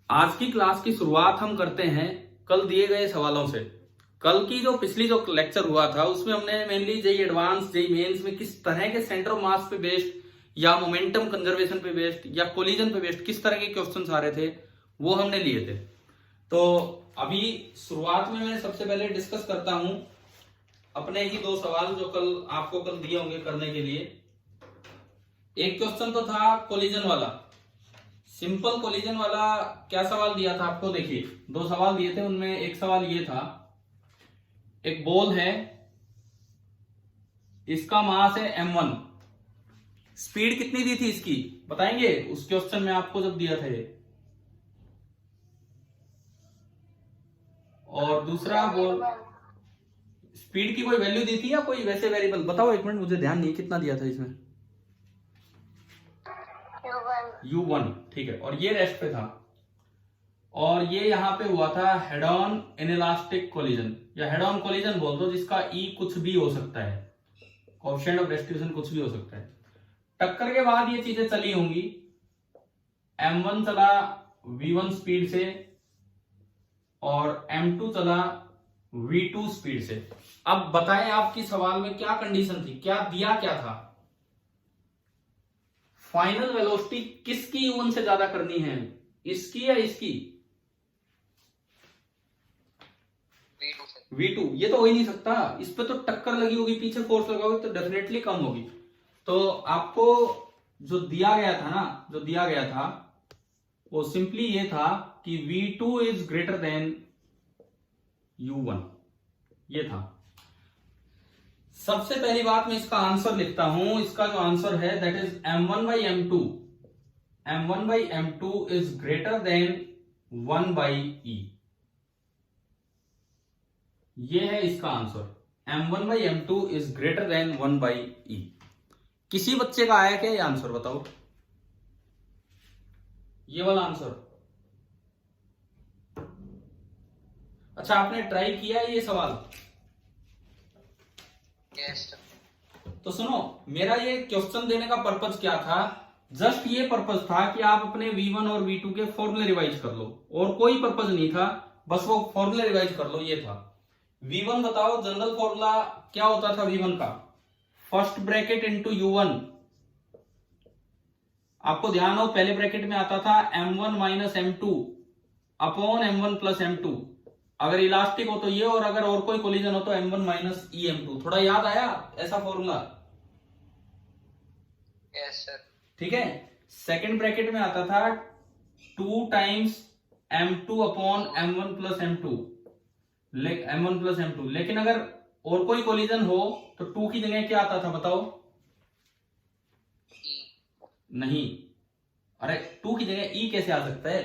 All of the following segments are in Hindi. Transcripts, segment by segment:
आज की क्लास की शुरुआत हम करते हैं कल दिए गए सवालों से। कल की जो पिछली जो लेक्चर हुआ था उसमें हमने mainly JEE advance JEE mains में किस तरह के सेंटर ऑफ मास पे बेस्ड या मोमेंटम कंजर्वेशन पे बेस्ड या कोलिजन पे बेस्ड किस तरह के क्वेश्चंस आ रहे थे वो हमने लिए थे। तो अभी शुरुआत में मैं सबसे पहले डिस्कस करता हूं अपने ही दो सवाल जो कल आपको कल दिए होंगे करने के लिए। एक क्वेश्चन तो था कोलिजन वाला, सिंपल कोलिजन वाला। क्या सवाल दिया था आपको? देखिए दो सवाल दिए थे, उनमें एक सवाल ये था, एक बॉल है, इसका मास है m1, स्पीड कितनी दी थी इसकी बताएंगे उस क्वेश्चन में आपको जब दिया था ये। और दूसरा बॉल, स्पीड की कोई वैल्यू दी थी या कोई वैसे वेरिएबल? बताओ एक मिनट, मुझे ध्यान नहीं कितना दिया था इसमें। u1 ठीक है, और ये रेस्ट पे था। और ये यहां पे हुआ था हेड ऑन इनइलास्टिक कोलिजन या हेड ऑन कोलिजन बोल दो, जिसका ई कुछ भी हो सकता है, कोएफिशिएंट ऑफ डिस्ट्रीब्यूशन कुछ भी हो सकता है। टक्कर के बाद ये चीजें चली होंगी, m1 चला v1 स्पीड से और m2 चला v2 स्पीड से। अब बताएं आपकी सवाल में क्या कंडीशन थी, क्या दिया क्या था? फाइनल वेलोसिटी किसकी u1 से ज्यादा करनी है, इसकी या इसकी? v2। ये तो हो ही नहीं सकता, इस पे तो टक्कर लगी होगी, पीछे फोर्स लगा होगा तो डेफिनेटली कम होगी। तो आपको जो दिया गया था ना, जो दिया गया था वो सिंपली ये था कि v2 is greater then u1, ये था। सबसे पहली बात मैं इसका आंसर लिखता हूं। इसका जो आंसर है that is m1 by m2, m1 by m2 is greater than 1 by e। ये है इसका answer, m1 by m2 is greater than 1 by e। किसी बच्चे का आया क्या ये आंसर? बताओ ये वाला आंसर। अच्छा, आपने ट्राई किया है ये सवाल? Yes, तो सुनो, मेरा ये क्वेश्चन देने का पर्पज क्या था? जस्ट ये पर्पज था कि आप अपने v1 और v2 के फॉर्मूले रिवाइज कर लो, और कोई पर्पज नहीं था, बस वो फॉर्मूले रिवाइज कर लो, ये था। v1 बताओ, जनरल फॉर्मूला क्या होता था v1 का? First bracket into u1। आपको ध्यान हो, पहले ब्रैकेट में आता था m1 minus m2 upon m1 plus m2। अगर इलास्टिक हो तो ये, और अगर और कोई कोलिजन हो तो m1 माइनस ई m2। थोड़ा याद आया ऐसा फॉर्मूला? yes sir. ठीक है। सेकेंड ब्रैकेट में आता था 2 times m2 upon m1 plus m2, m1 plus m2। लेकिन अगर और कोई कोलिजन हो तो 2 की जगह क्या आता था बताओ? E. नहीं, अरे 2 की जगह ई कैसे आ सकता है?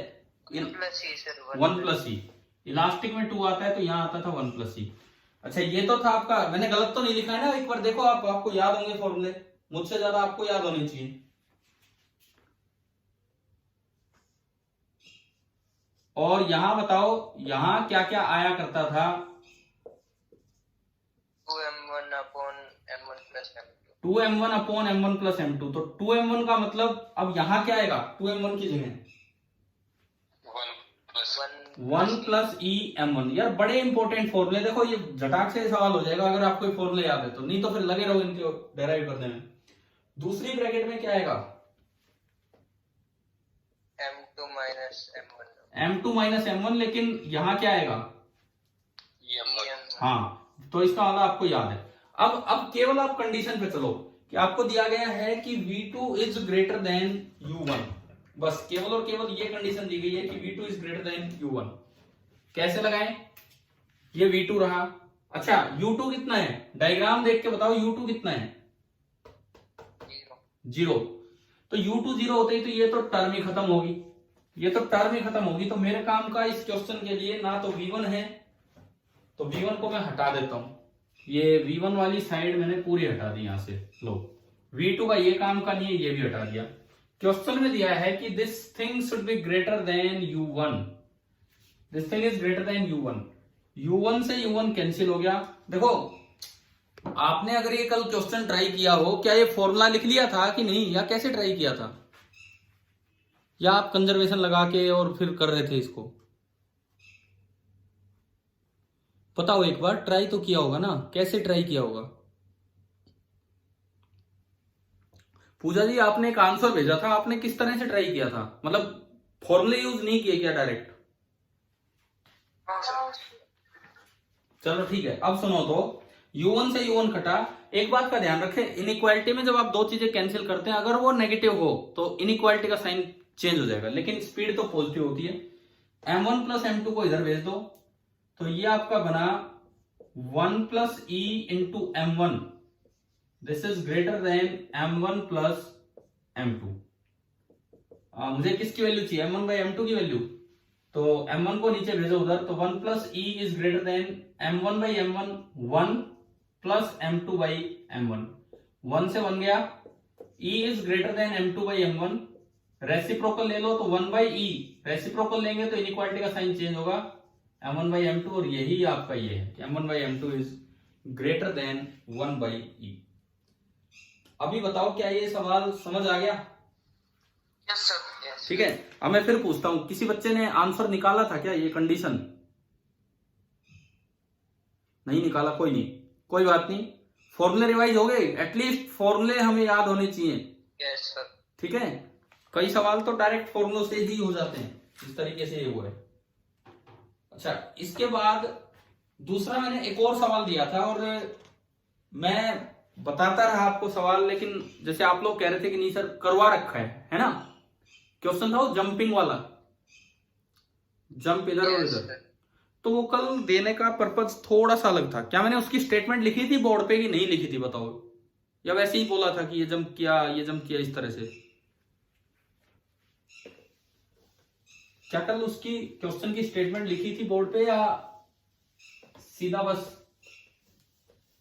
1 plus E sir. 1 प्लस ई। इलास्टिक में 2 आता है तो यहां आता था 1 प्लस ई। अच्छा, ये तो था आपका, मैंने गलत तो नहीं लिखा है ना? एक बार देखो आप, आपको याद होंगे फॉर्मूले, मुझसे ज्यादा आपको याद होने चाहिए। और यहां बताओ, यहां क्या क्या आया करता था? 2m1 upon m1 plus m2. 2m1 upon m1 plus m2। तो 2m1 का मतलब अब यहां क्या आएगा 2m1 की जगह? 1 प्लस ई m1। यार बड़े इंपॉर्टेंट फॉर्मूले, देखो ये झटाक से सवाल हो जाएगा अगर आपको फॉर्मूले याद है तो, नहीं तो फिर लगे रहो इनको डेराइव करने में। दूसरी ब्रैकेट में क्या आएगा? m2 minus m1. m2 minus m1, लेकिन यहां क्या आएगा? m1. हाँ, तो इसका वाला आपको याद है। अब केवल आप कंडीशन पे चलो कि आपको दिया गया है कि v2 is greater then u1, बस केवल और केवल ये कंडीशन दी गई है कि v2 is greater then u1। कैसे लगाएं? ये v2 रहा। अच्छा, u2 कितना है? डायग्राम देख के बताओ u2 कितना है? 0। तो u2 0 होते ही तो ये तो टर्म ही खत्म होगी, ये तो टर्म ही खत्म होगी। तो मेरे काम का इस क्वेश्चन के लिए ना तो v1 है, तो v1 को मैं हटा देता हूं। ये v1 वाली साइड मैंने पूरी हटा दी यहां से। लो, v2 का ये काम का नहीं है, ये भी हटा दिया। क्वेश्चन में दिया है कि this thing should be greater than u1, this thing is greater then u1। u1 से u1 कैंसिल हो गया। देखो, आपने अगर ये कल क्वेश्चन ट्राई किया हो, क्या ये फॉर्मूला लिख लिया था कि नहीं, या कैसे ट्राई किया था? या आप कंजर्वेशन लगा के और फिर कर रहे थे इसको? बताओ, एक बार ट्राई तो किया होगा ना, कैसे ट्राई किया होगा? पूजा जी, आपने एक आंसर भेजा था, आपने किस तरह से ट्राई किया था? मतलब फॉर्मूले यूज नहीं किए क्या डायरेक्ट? हाँ सर। चलो ठीक है, अब सुनो तो, u1 से u1 कटा। एक बात का ध्यान रखें, इनइक्वालिटी में जब आप दो चीजें कैंसिल करते हैं, अगर वो नेगेटिव हो तो इनइक्वालिटी का साइन चेंज हो जाएगा, लेकिन स्पीड तो पॉजिटिव होती है। m1 प्लस m2 को इधर भेज दो, तो ये आपका बना 1 plus E into m1, this is greater then m1 plus m2। मुझे किसकी वैल्यू चाहिए? m1 बाई m2 की वैल्यू। तो m1 को नीचे भेजो उधर, तो 1 plus E is greater then m1 by m1, 1 plus m2 by m1, 1 से 1 गया, e is greater then m2 by m1, reciprocal ले लो तो 1 बाई ई, रेसिप्रोकल लेंगे तो इनइक्वालिटी का साइन चेंज होगा, m1 बाई m2, और यही आपका ये है कि m1 by m2 is greater than 1 by e. अभी बताओ, क्या ये सवाल समझ आ गया? Yes sir, yes. ठीक है, अब मैं फिर पूछता हूं, किसी बच्चे ने आंसर निकाला था क्या ये कंडीशन? नहीं निकाला, कोई नहीं, कोई बात नहीं, फॉर्मूले रिवाइज हो गए, एटलीस्ट फॉर्मूले हमें याद होने चाहिए। Yes sir. ठीक है, कई सवाल तो डायरेक्ट फॉर्मूलों से ही हो जाते हैं, इस तरीके से ये वो है। अच्छा, इसके बाद दूसरा मैंने एक और सवाल दिया था, और मैं बताता रहा आपको सवाल, लेकिन जैसे आप लोग कह रहे थे कि नहीं सर करवा रखा है ना? क्वेश्चन था वो जंपिंग वाला, जंप इधर और इधर। तो वो कल देने का पर्पज थोड़ा सा अलग था। क्या मैंने उसकी स्टेटमेंट लिखी थी बोर्ड पे कि नहीं लिखी थी, बताओ? या वैसे ही बोला था कि ये जंप किया, ये जंप किया, इस तरह से? क्या कल उसकी क्वेश्चन की स्टेटमेंट लिखी थी बोर्ड पे, या सीधा बस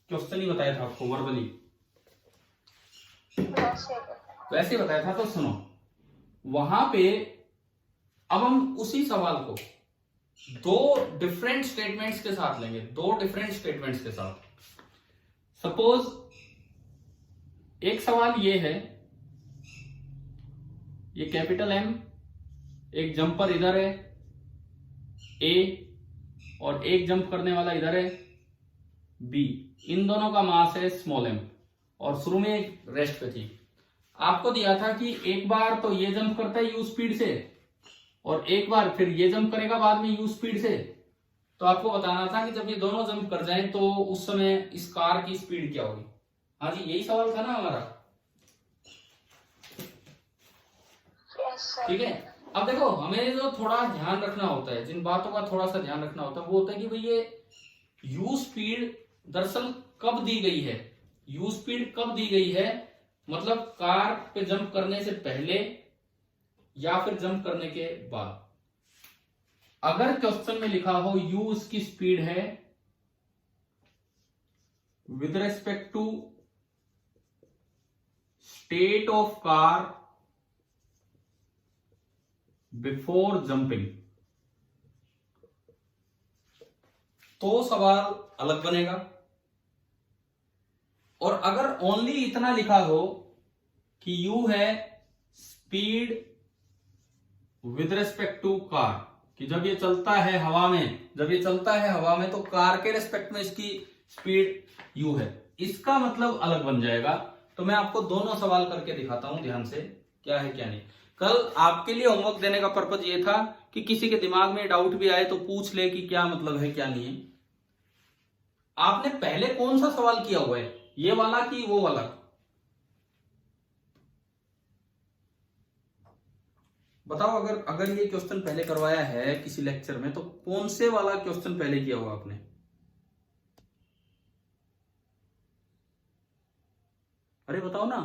क्वेश्चन ही बताया था आपको वर्बली? वैसे ही बताया था। तो सुनो, वहां पे अब हम उसी सवाल को दो डिफरेंट स्टेटमेंट्स के साथ लेंगे, दो डिफरेंट स्टेटमेंट्स के साथ। सपोज एक सवाल ये है, ये कैपिटल एम, एक जंपर इधर है ए, और एक जंप करने वाला इधर है बी, इन दोनों का मास है स्मॉल एम, और शुरू में एक रेस्ट पे थी। आपको दिया था कि एक बार तो ये जंप करता है यू स्पीड से, और एक बार फिर ये जंप करेगा बाद में यू स्पीड से। तो आपको बताना था कि जब ये दोनों जंप कर जाएं तो उस समय इस कार की स्पीड क्या होगी। हाँ जी, यही सवाल था ना हमारा? ठीक है, अब देखो, हमें जो थोड़ा ध्यान रखना होता है, जिन बातों का थोड़ा सा ध्यान रखना होता है, वो होता है कि भाई ये यू स्पीड दरअसल कब दी गई है, यू स्पीड कब दी गई है, मतलब कार पे जंप करने से पहले या फिर जंप करने के बाद। अगर क्वेश्चन में लिखा हो यू उसकी स्पीड है with respect to state of car before jumping, तो सवाल अलग बनेगा। और अगर ओनली इतना लिखा हो कि यू है speed with respect to car, कि जब ये चलता है हवा में, जब ये चलता है हवा में तो कार के रेस्पेक्ट में इसकी स्पीड यू है, इसका मतलब अलग बन जाएगा। तो मैं आपको दोनों सवाल करके दिखाता हूं ध्यान से, क्या है क्या नहीं। कल आपके लिए होमवर्क देने का पर्पज ये था कि किसी के दिमाग में डाउट भी आए तो पूछ ले कि क्या मतलब है क्या नहीं है। आपने पहले कौन सा सवाल किया हुआ है, ये वाला कि वो वाला? बताओ, अगर ये क्वेश्चन पहले करवाया है किसी लेक्चर में तो कौन से वाला क्वेश्चन पहले किया हुआ आपने? अरे बताओ ना,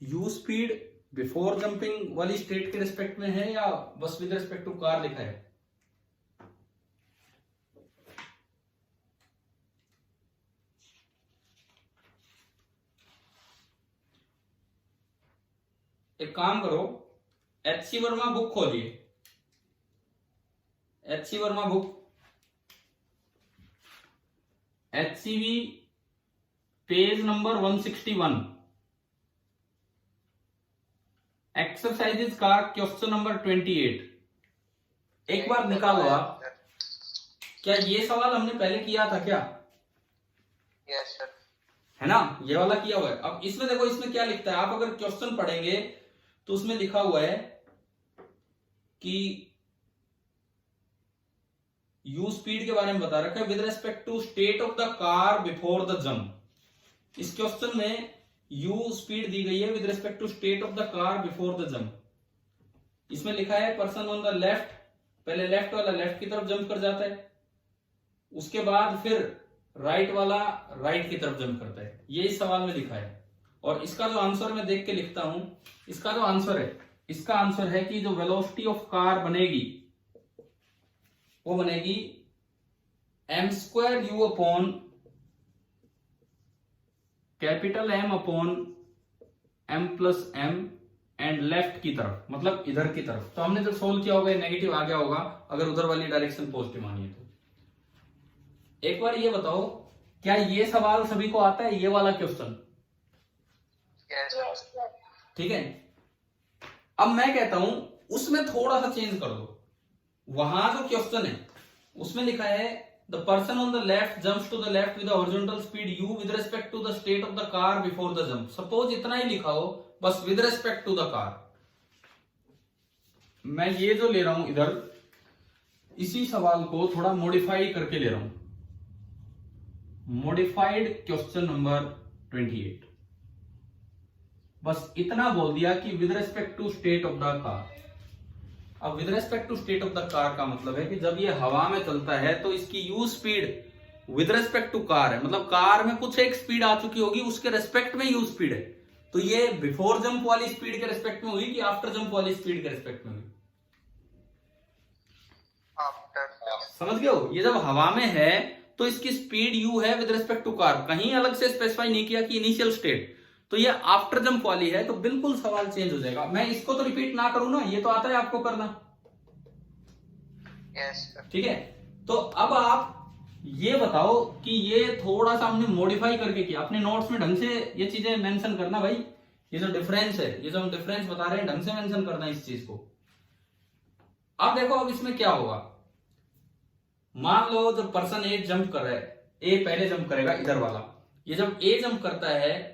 यू स्पीड बिफोर जंपिंग वाली स्टेट के रिस्पेक्ट में है या बस विद रिस्पेक्ट टू कार लिखा है? एक काम करो, एचसी वर्मा बुक खोलिए, HC Verma book, HCV page number 161। Exercises का क्वेश्चन नंबर 28 एक बार निकालो आप। क्या ये सवाल हमने पहले किया था क्या? Yes sir. है ना, ये वाला किया हुआ है। अब इसमें देखो, इसमें क्या लिखता है, आप अगर क्वेश्चन पढ़ेंगे तो उसमें लिखा हुआ है कि यू स्पीड के बारे में बता रखा है with respect to state of the car before the jump. इस क्वेश्चन में यू स्पीड दी गई है with respect to state of the car before the jump. इसमें लिखा है पर्सन ऑन द लेफ्ट, पहले लेफ्ट वाला लेफ्ट की तरफ जंप कर जाता है, उसके बाद फिर राइट वाला राइट की तरफ जंप करता है। ये इस सवाल में लिखा है। और इसका जो आंसर मैं देख के लिखता हूं, इसका जो आंसर है, इसका आंसर है कि जो वेलोसिटी ऑफ कार बनेगी वो बनेगी m² u upon capital M upon m plus m and left की तरफ, मतलब इधर की तरफ। तो हमने जो सोल्व किया होगा नेगेटिव आ गया होगा, अगर उधर वाली डायरेक्शन पॉजिटिव आनी है तो। एक बार ये बताओ, क्या ये सवाल सभी को आता है, ये वाला क्वेश्चन? ठीक है। अब मैं कहता हूं उसमें थोड़ा सा चेंज कर दो। वहां जो क्वेश्चन है उसमें लिखा है the person on the left jumps to the left with horizontal speed u with respect to the state of the car before the jump. Suppose इतना ही लिखा हो, बस with respect to the car. मैं ये जो ले रहा हूं इधर, इसी सवाल को थोड़ा मॉडिफाई करके ले रहा हूं। Modified question number 28। बस इतना बोल दिया कि with respect to state of the car. अब with respect to state of the car का मतलब है कि जब ये हवा में चलता है तो इसकी u speed with respect to car है, मतलब कार में कुछ एक स्पीड आ चुकी होगी, उसके रेस्पेक्ट में यू स्पीड है। तो ये बिफोर जंप वाली स्पीड के रेस्पेक्ट में हुई कि आफ्टर जंप वाली स्पीड के रेस्पेक्ट में हुई? समझ गए हो? ये जब हवा में है तो इसकी स्पीड यू है विद रिस्पेक्ट टू कार, कहीं अलग से स्पेसिफाई नहीं किया कि इनिशियल स्टेट। तो ये आफ्टर जंप वाली है, तो बिल्कुल सवाल चेंज हो जाएगा। मैं इसको तो रिपीट ना करूं ना, ये तो आता है आपको करना। ठीक है। तो अब आप ये बताओ कि ये थोड़ा सा हमने मॉडिफाई करके किया। अपने नोट्स में ढंग से ये चीजें मेंशन करना भाई। ये जो डिफरेंस है, ये जो हम डिफरेंस बता रहे हैं, ढंग से मेंशन करना इस चीज को। अब देखो, अब इसमें क्या होगा। मान लो जब पर्सन ए जंप कर रहा है, ए पहले जंप करेगा इधर वाला। ये जब ए जंप करता है,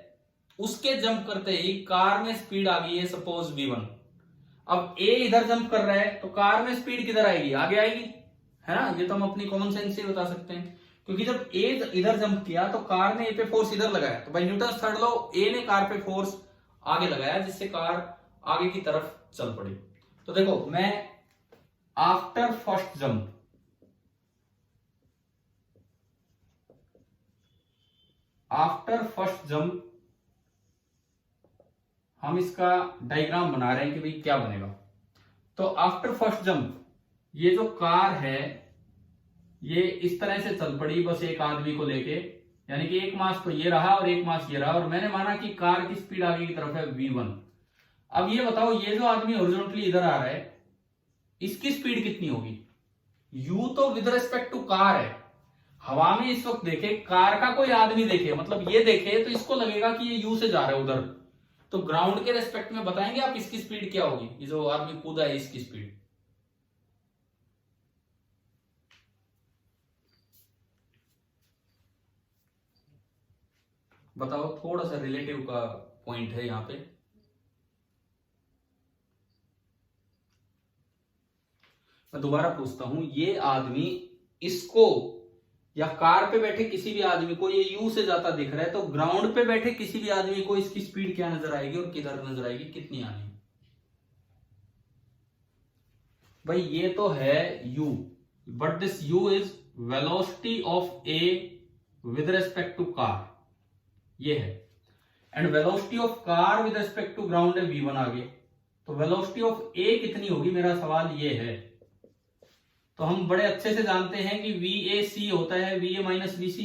उसके जंप करते ही कार में स्पीड आ गई है सपोज v1। अब ए इधर जंप कर रहा है तो कार में स्पीड किधर आएगी? आगे आएगी, है ना। ये तो हम अपनी कॉमन सेंस से बता सकते हैं, क्योंकि जब ए इधर जंप किया तो कार ने ए पे फोर्स इधर लगाया, तो bye Newton third law A ने कार पे फोर्स आगे लगाया, जिससे कार आगे की तरफ चल पड़ी। तो देखो, मैं after first jump, after first jump हम इसका डायग्राम बना रहे हैं कि भाई क्या बनेगा। तो आफ्टर फर्स्ट जंप ये जो कार है ये इस तरह से चल पड़ी, बस एक आदमी को लेके, यानी कि एक मास तो ये रहा और एक मास ये रहा, और मैंने माना कि कार की स्पीड आगे की तरफ है v1। अब ये बताओ, ये जो आदमी हॉरिजॉन्टली इधर आ रहा है, इसकी स्पीड कितनी होगी? u तो विद रिस्पेक्ट टू कार है। हवा में इस वक्त देखे, कार का कोई आदमी देखे, मतलब ये देखे, तो इसको लगेगा कि ये u से जा रहा है उधर। तो ग्राउंड के रेस्पेक्ट में बताएंगे आप इसकी स्पीड क्या होगी? ये जो आदमी कूदा है इसकी स्पीड। बताओ, थोड़ा सा रिलेटिव का पॉइंट है यहां पे। मैं दोबारा पूछता हूं, ये आदमी इसको या कार पे बैठे किसी भी आदमी को ये यू से जाता दिख रहा है, तो ग्राउंड पे बैठे किसी भी आदमी को इसकी स्पीड क्या नजर आएगी और किधर नजर आएगी, कितनी आनी? भाई ये तो है u, but this u is velocity of a with respect to car, ये है। And velocity of car with respect to ground है v1 आगे। तो वेलोसिटी ऑफ a कितनी होगी, मेरा सवाल ये है। तो हम बड़े अच्छे से जानते हैं कि VAC होता है VA माइनस VC।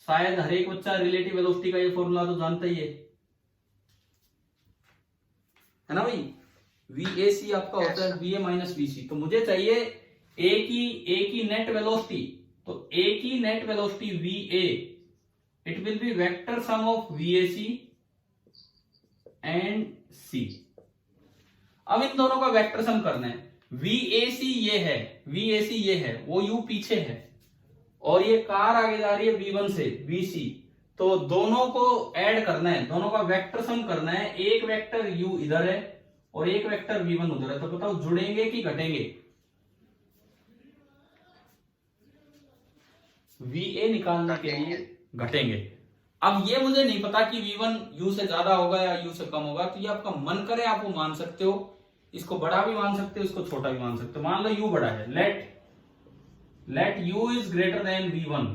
शायद हर एक बच्चा रिलेटिव वेलोसिटी का ये फॉर्मूला तो जानता ही है ना भाई। VAC आपका होता है VA माइनस VC। तो मुझे चाहिए A की नेट वेलोसिटी। तो A की net velocity VA, it will be vector sum of VAC and C। अब इन दोनों का वेक्टर सम करना है। VAC ये है, VAC ये है, वो U पीछे है और ये कार आगे जा रही है V1 से VC, तो दोनों को ऐड करना है, दोनों का वेक्टर सम करना है। एक वेक्टर U इधर है और एक वेक्टर V1 उधर है, तो बताओ जुड़ेंगे कि घटेंगे? VA निकालने के लिए घटेंगे। अब ये मुझे नहीं पता कि V1 U से ज्यादा होगा या U से कम होगा, तो ये आपका मन करे आप वो मान सकते हो, इसको बड़ा भी मान सकते हो, इसको छोटा भी मान सकते हो। मान लो U बड़ा है, let U is greater than V1,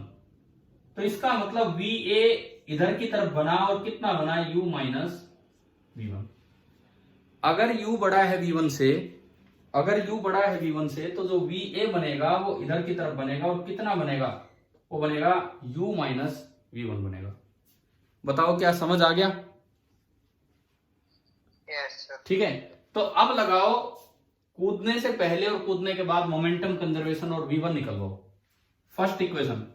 तो इसका मतलब VA इधर की तरफ बना और कितना बना? U minus V1। अगर U बड़ा है V1 से, अगर U बड़ा है V1 से, तो जो VA बनेगा वो इधर की तरफ बनेगा और कितना बनेगा? वो बनेगा U माइनस V1 बनेगा। बताओ क्या समझ आ गया? Yes sir. ठीक है, तो अब लगाओ कूदने से पहले और कूदने के बाद मोमेंटम कंजर्वेशन और V1 निकलवाओ। फर्स्ट इक्वेशन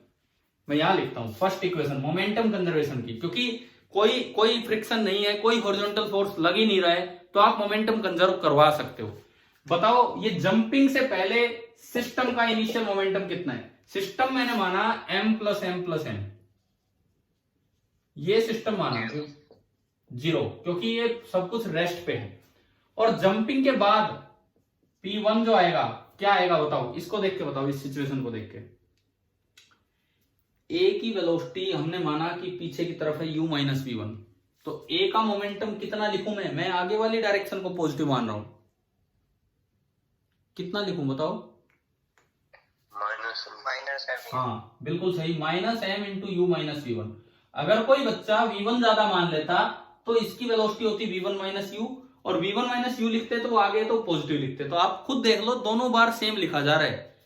मैं यहां लिखता हूं, फर्स्ट इक्वेशन मोमेंटम कंजर्वेशन की, क्योंकि कोई फ्रिक्शन नहीं है, कोई हॉरिजॉन्टल फोर्स लग ही नहीं रहा है, तो आप मोमेंटम कंजर्व करवा सकते हो। बताओ ये जंपिंग से पहले सिस्टम का इनिशियल मोमेंटम कितना है? सिस्टम मैंने माना m plus m plus m, ये सिस्टम माना 0, क्योंकि ये सब कुछ रेस्ट पे है। और जंपिंग के बाद P1 जो आएगा क्या आएगा? बताओ, इसको देख के बताओ, इस सिचुएशन को देख के। A की वेलोसिटी हमने माना कि पीछे की तरफ है U माइनस V1, तो A का मोमेंटम कितना लिखूं मैं आगे वाली डायरेक्शन को पॉजिटिव मान रहा हूं, कितना लिखूं बताओ? Minus m. हाँ बिल्कुल सही, minus m into u minus V1। अगर कोई बच्चा V1 ज्यादा मान लेता तो इसकी वेलोसिटी होती V1 माइनस यू, और V1 माइनस यू लिखते तो आगे तो पॉजिटिव लिखते। तो आप खुद देख लो, दोनों बार सेम लिखा जा रहा है।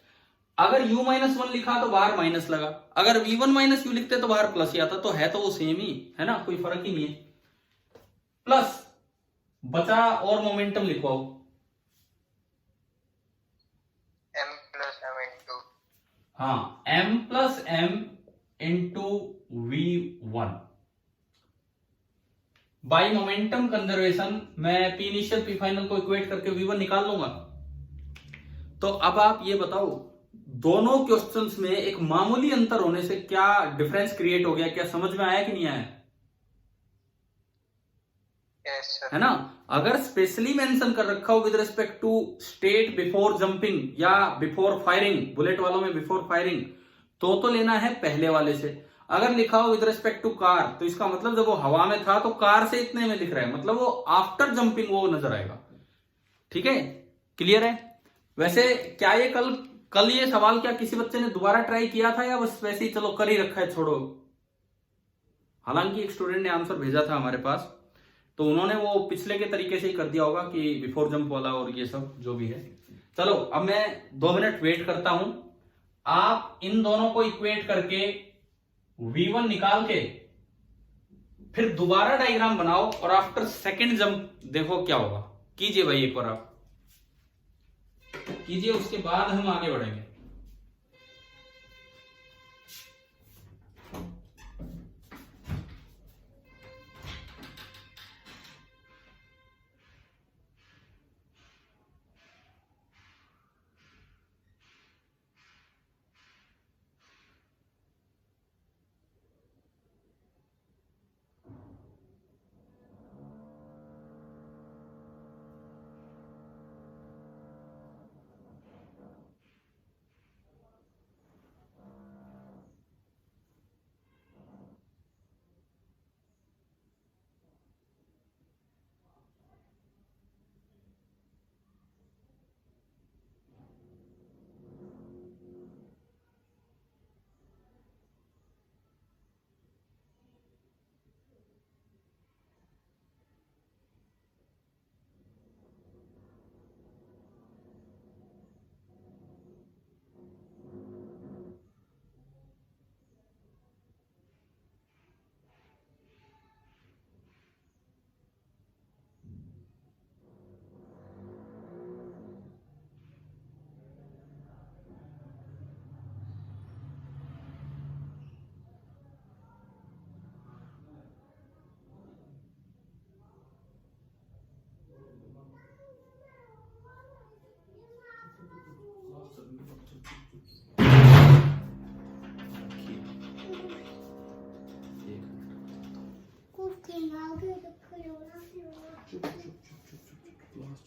अगर U माइनस 1 लिखा तो बाहर माइनस लगा, अगर V1 माइनस यू लिखते तो बाहर प्लस ही आता, तो है तो वो सेम ही है ना, कोई फर्क ही नहीं है। प्लस बचा और मोमेंटम लिखवाओ। एम प्लस एम इंटू, हाँ m plus m into V1 by momentum conservation. मैं P इनिशियल P फाइनल को इक्वेट करके V1 निकाल लूंगा। तो अब आप ये बताओ, दोनों क्वेश्चंस में एक मामूली अंतर होने से क्या डिफरेंस क्रिएट हो गया? क्या समझ में आया कि नहीं आया? Yes sir. है ना? अगर स्पेशली मेंशन कर रखा हो with respect to state before jumping या बिफोर फायरिंग, बुलेट वालों में बिफोर फायरिंग, तो लेना है पहले वाले से। अगर लिखा हो विद रिस्पेक्ट टू कार, तो इसका मतलब जब वो हवा में था तो कार से इतने में लिख रहा है, मतलब वो आफ्टर जंपिंग वो नजर आएगा। ठीक है, क्लियर है? वैसे क्या ये कल ये सवाल क्या किसी बच्चे ने दोबारा ट्राई किया था, या बस वैसे ही चलो कर ही रखा है छोड़ो? हालांकि एक स्टूडेंट ने आंसर भेजा था हमारे पास, तो उन्होंने वो पिछले के तरीके से ही कर दिया होगा कि बिफोर जंप वाला और ये सब जो भी है। चलो अब मैं 2 मिनट वेट करता हूं, आप इन दोनों को इक्वेट करके V1 निकाल के फिर दोबारा डायग्राम बनाओ और आफ्टर सेकेंड जंप देखो क्या होगा। कीजिए भाई, एक बार आप कीजिए, उसके बाद हम आगे बढ़ेंगे।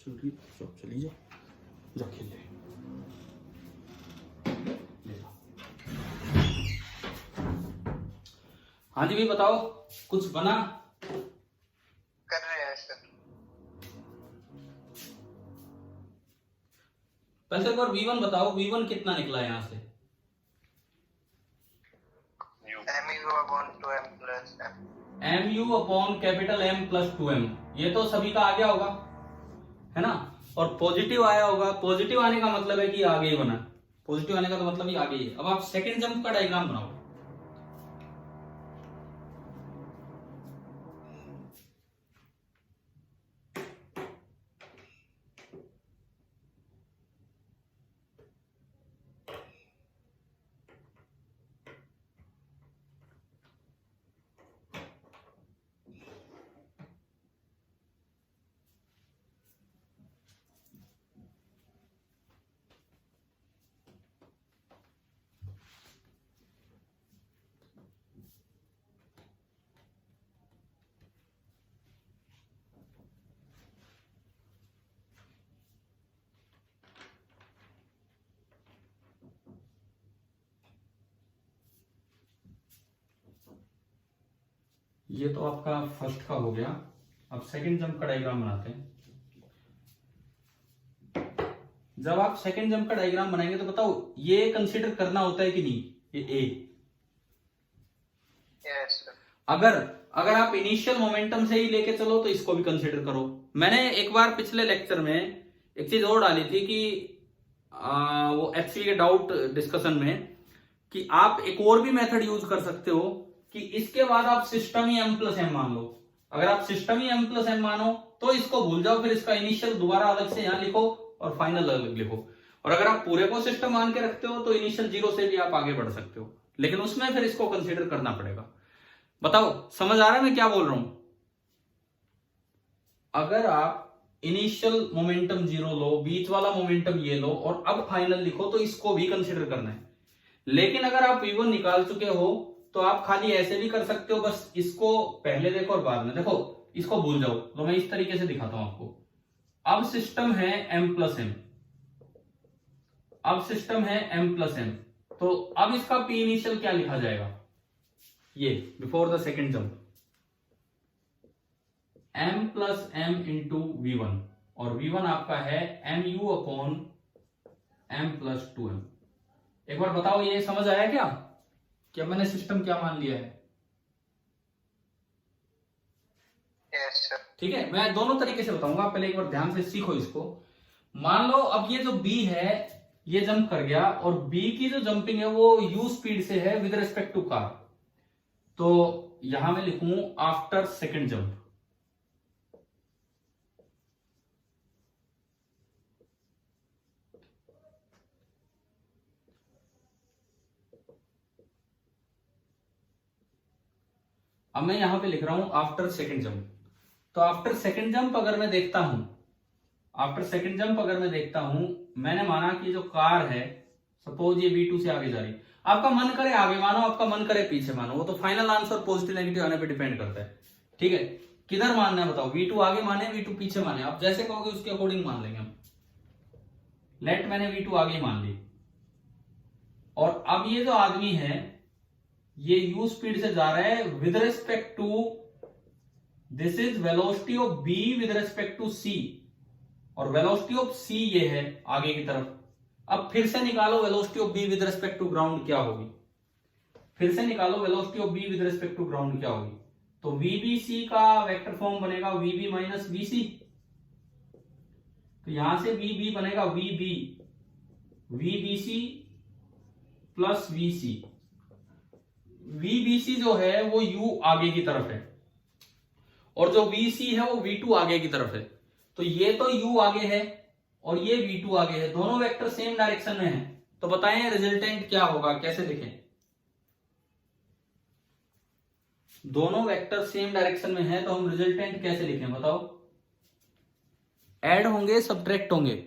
चलिए सब चली जाओ, जा खेल ले जाओ। हाँ जी भाई बताओ, कुछ बना? कर रहे हैं सर। पहले एक बार V1 बताओ, V1 कितना निकला यहाँ से? mu upon 2m plus m। mu upon capital M plus 2m, ये तो सभी का आ गया होगा, है ना? और पॉजिटिव आया होगा। पॉजिटिव आने का मतलब है कि आगे ही बना, पॉजिटिव आने का तो मतलब ही आगे ही है। अब आप सेकंड जंप का डायग्राम बनाओ। ये तो आपका फर्स्ट का हो गया। अब सेकंड जंप का डायग्राम बनाते हैं। जब आप सेकंड जंप का डायग्राम बनाएंगे तो बताओ ये कंसीडर करना होता है कि नहीं, ये ए? Yes sir. अगर आप इनिशियल मोमेंटम से ही लेके चलो तो इसको भी कंसीडर करो। मैंने एक बार पिछले लेक्चर में एक चीज और डाली थी कि वो एक्चुअली के डाउट डिस्कशन में कि आप एक और भी मेथड यूज कर सकते हो कि इसके बाद आप सिस्टम ही m प्लस एम मान लो। अगर आप सिस्टम ही m प्लस एम मानो तो इसको भूल जाओ, फिर इसका इनिशियल दोबारा अलग से यहां लिखो और फाइनल अलग लिखो। और अगर आप पूरे को सिस्टम मान के रखते हो तो इनिशियल 0 से भी आप आगे बढ़ सकते हो, लेकिन उसमें फिर इसको कंसीडर करना पड़ेगा। बताओ समझ आ रहा है मैं क्या बोल रहा हूं? अगर आप इनिशियल मोमेंटम 0 लो, बीच वाला मोमेंटम ये लो और अब फाइनल लिखो तो इसको भी कंसीडर करना है। लेकिन अगर आप V1 निकाल चुके हो तो आप खाली ऐसे भी कर सकते हो, बस इसको पहले देखो और बाद में देखो, इसको भूल जाओ। तो मैं इस तरीके से दिखाता हूं आपको। अब सिस्टम है m प्लस एम, अब सिस्टम है m प्लस एम, तो अब इसका P इनिशियल क्या लिखा जाएगा? ये before the second jump m plus m into V1, और V1 आपका है mu upon m plus 2m। एक बार बताओ ये समझ आया क्या कि अब मैंने सिस्टम क्या मान लिया है? Yes sir. ठीक है, मैं दोनों तरीके से बताऊंगा, पहले एक बार ध्यान से सीखो इसको। मान लो अब ये जो B है ये जंप कर गया और B की जो जंपिंग है वो u स्पीड से है विद रिस्पेक्ट टू कार, तो यहां मैं लिखूं आफ्टर सेकेंड जंप। अब मैं यहां पे लिख रहा हूं आफ्टर सेकेंड जंप। तो आफ्टर सेकेंड जंप अगर मैं देखता हूं, आफ्टर सेकेंड जंप अगर मैं देखता हूं, मैंने माना कि जो कार है सपोज ये V2 से आगे जा रही, आपका मन करे आगे मानो, आपका मन करे पीछे मानो, वो तो फाइनल आंसर पॉजिटिव नेगेटिव आने पे डिपेंड करता है। ठीक है, किधर मानना है बताओ? V2 आगे माने V2 पीछे माने, आप जैसे कहोगे उसके अकॉर्डिंग मान लेंगे हम। लेट मैंने V2 आगे मान ली, और अब ये जो आदमी है ये u स्पीड से जा रहा है with respect to, this is velocity of B with respect to C, और वेलोसिटी ऑफ C ये है आगे की तरफ। अब फिर से निकालो velocity of B with respect to ground क्या होगी, फिर से निकालो velocity of B with respect to ground क्या होगी। तो VBC का वेक्टर फॉर्म बनेगा VB माइनस VC, तो यहां से VB बनेगा VB VBC plus VC। VBC जो है वो U आगे की तरफ है और जो VC है वो V2 आगे की तरफ है, तो ये तो U आगे है और ये V2 आगे है, दोनों वेक्टर सेम डायरेक्शन में है। तो बताएं रिजल्टेंट क्या होगा, कैसे लिखें? दोनों वेक्टर सेम डायरेक्शन में है तो हम रिजल्टेंट कैसे लिखें बताओ? ऐड होंगे सब्ट्रैक्ट होंगे?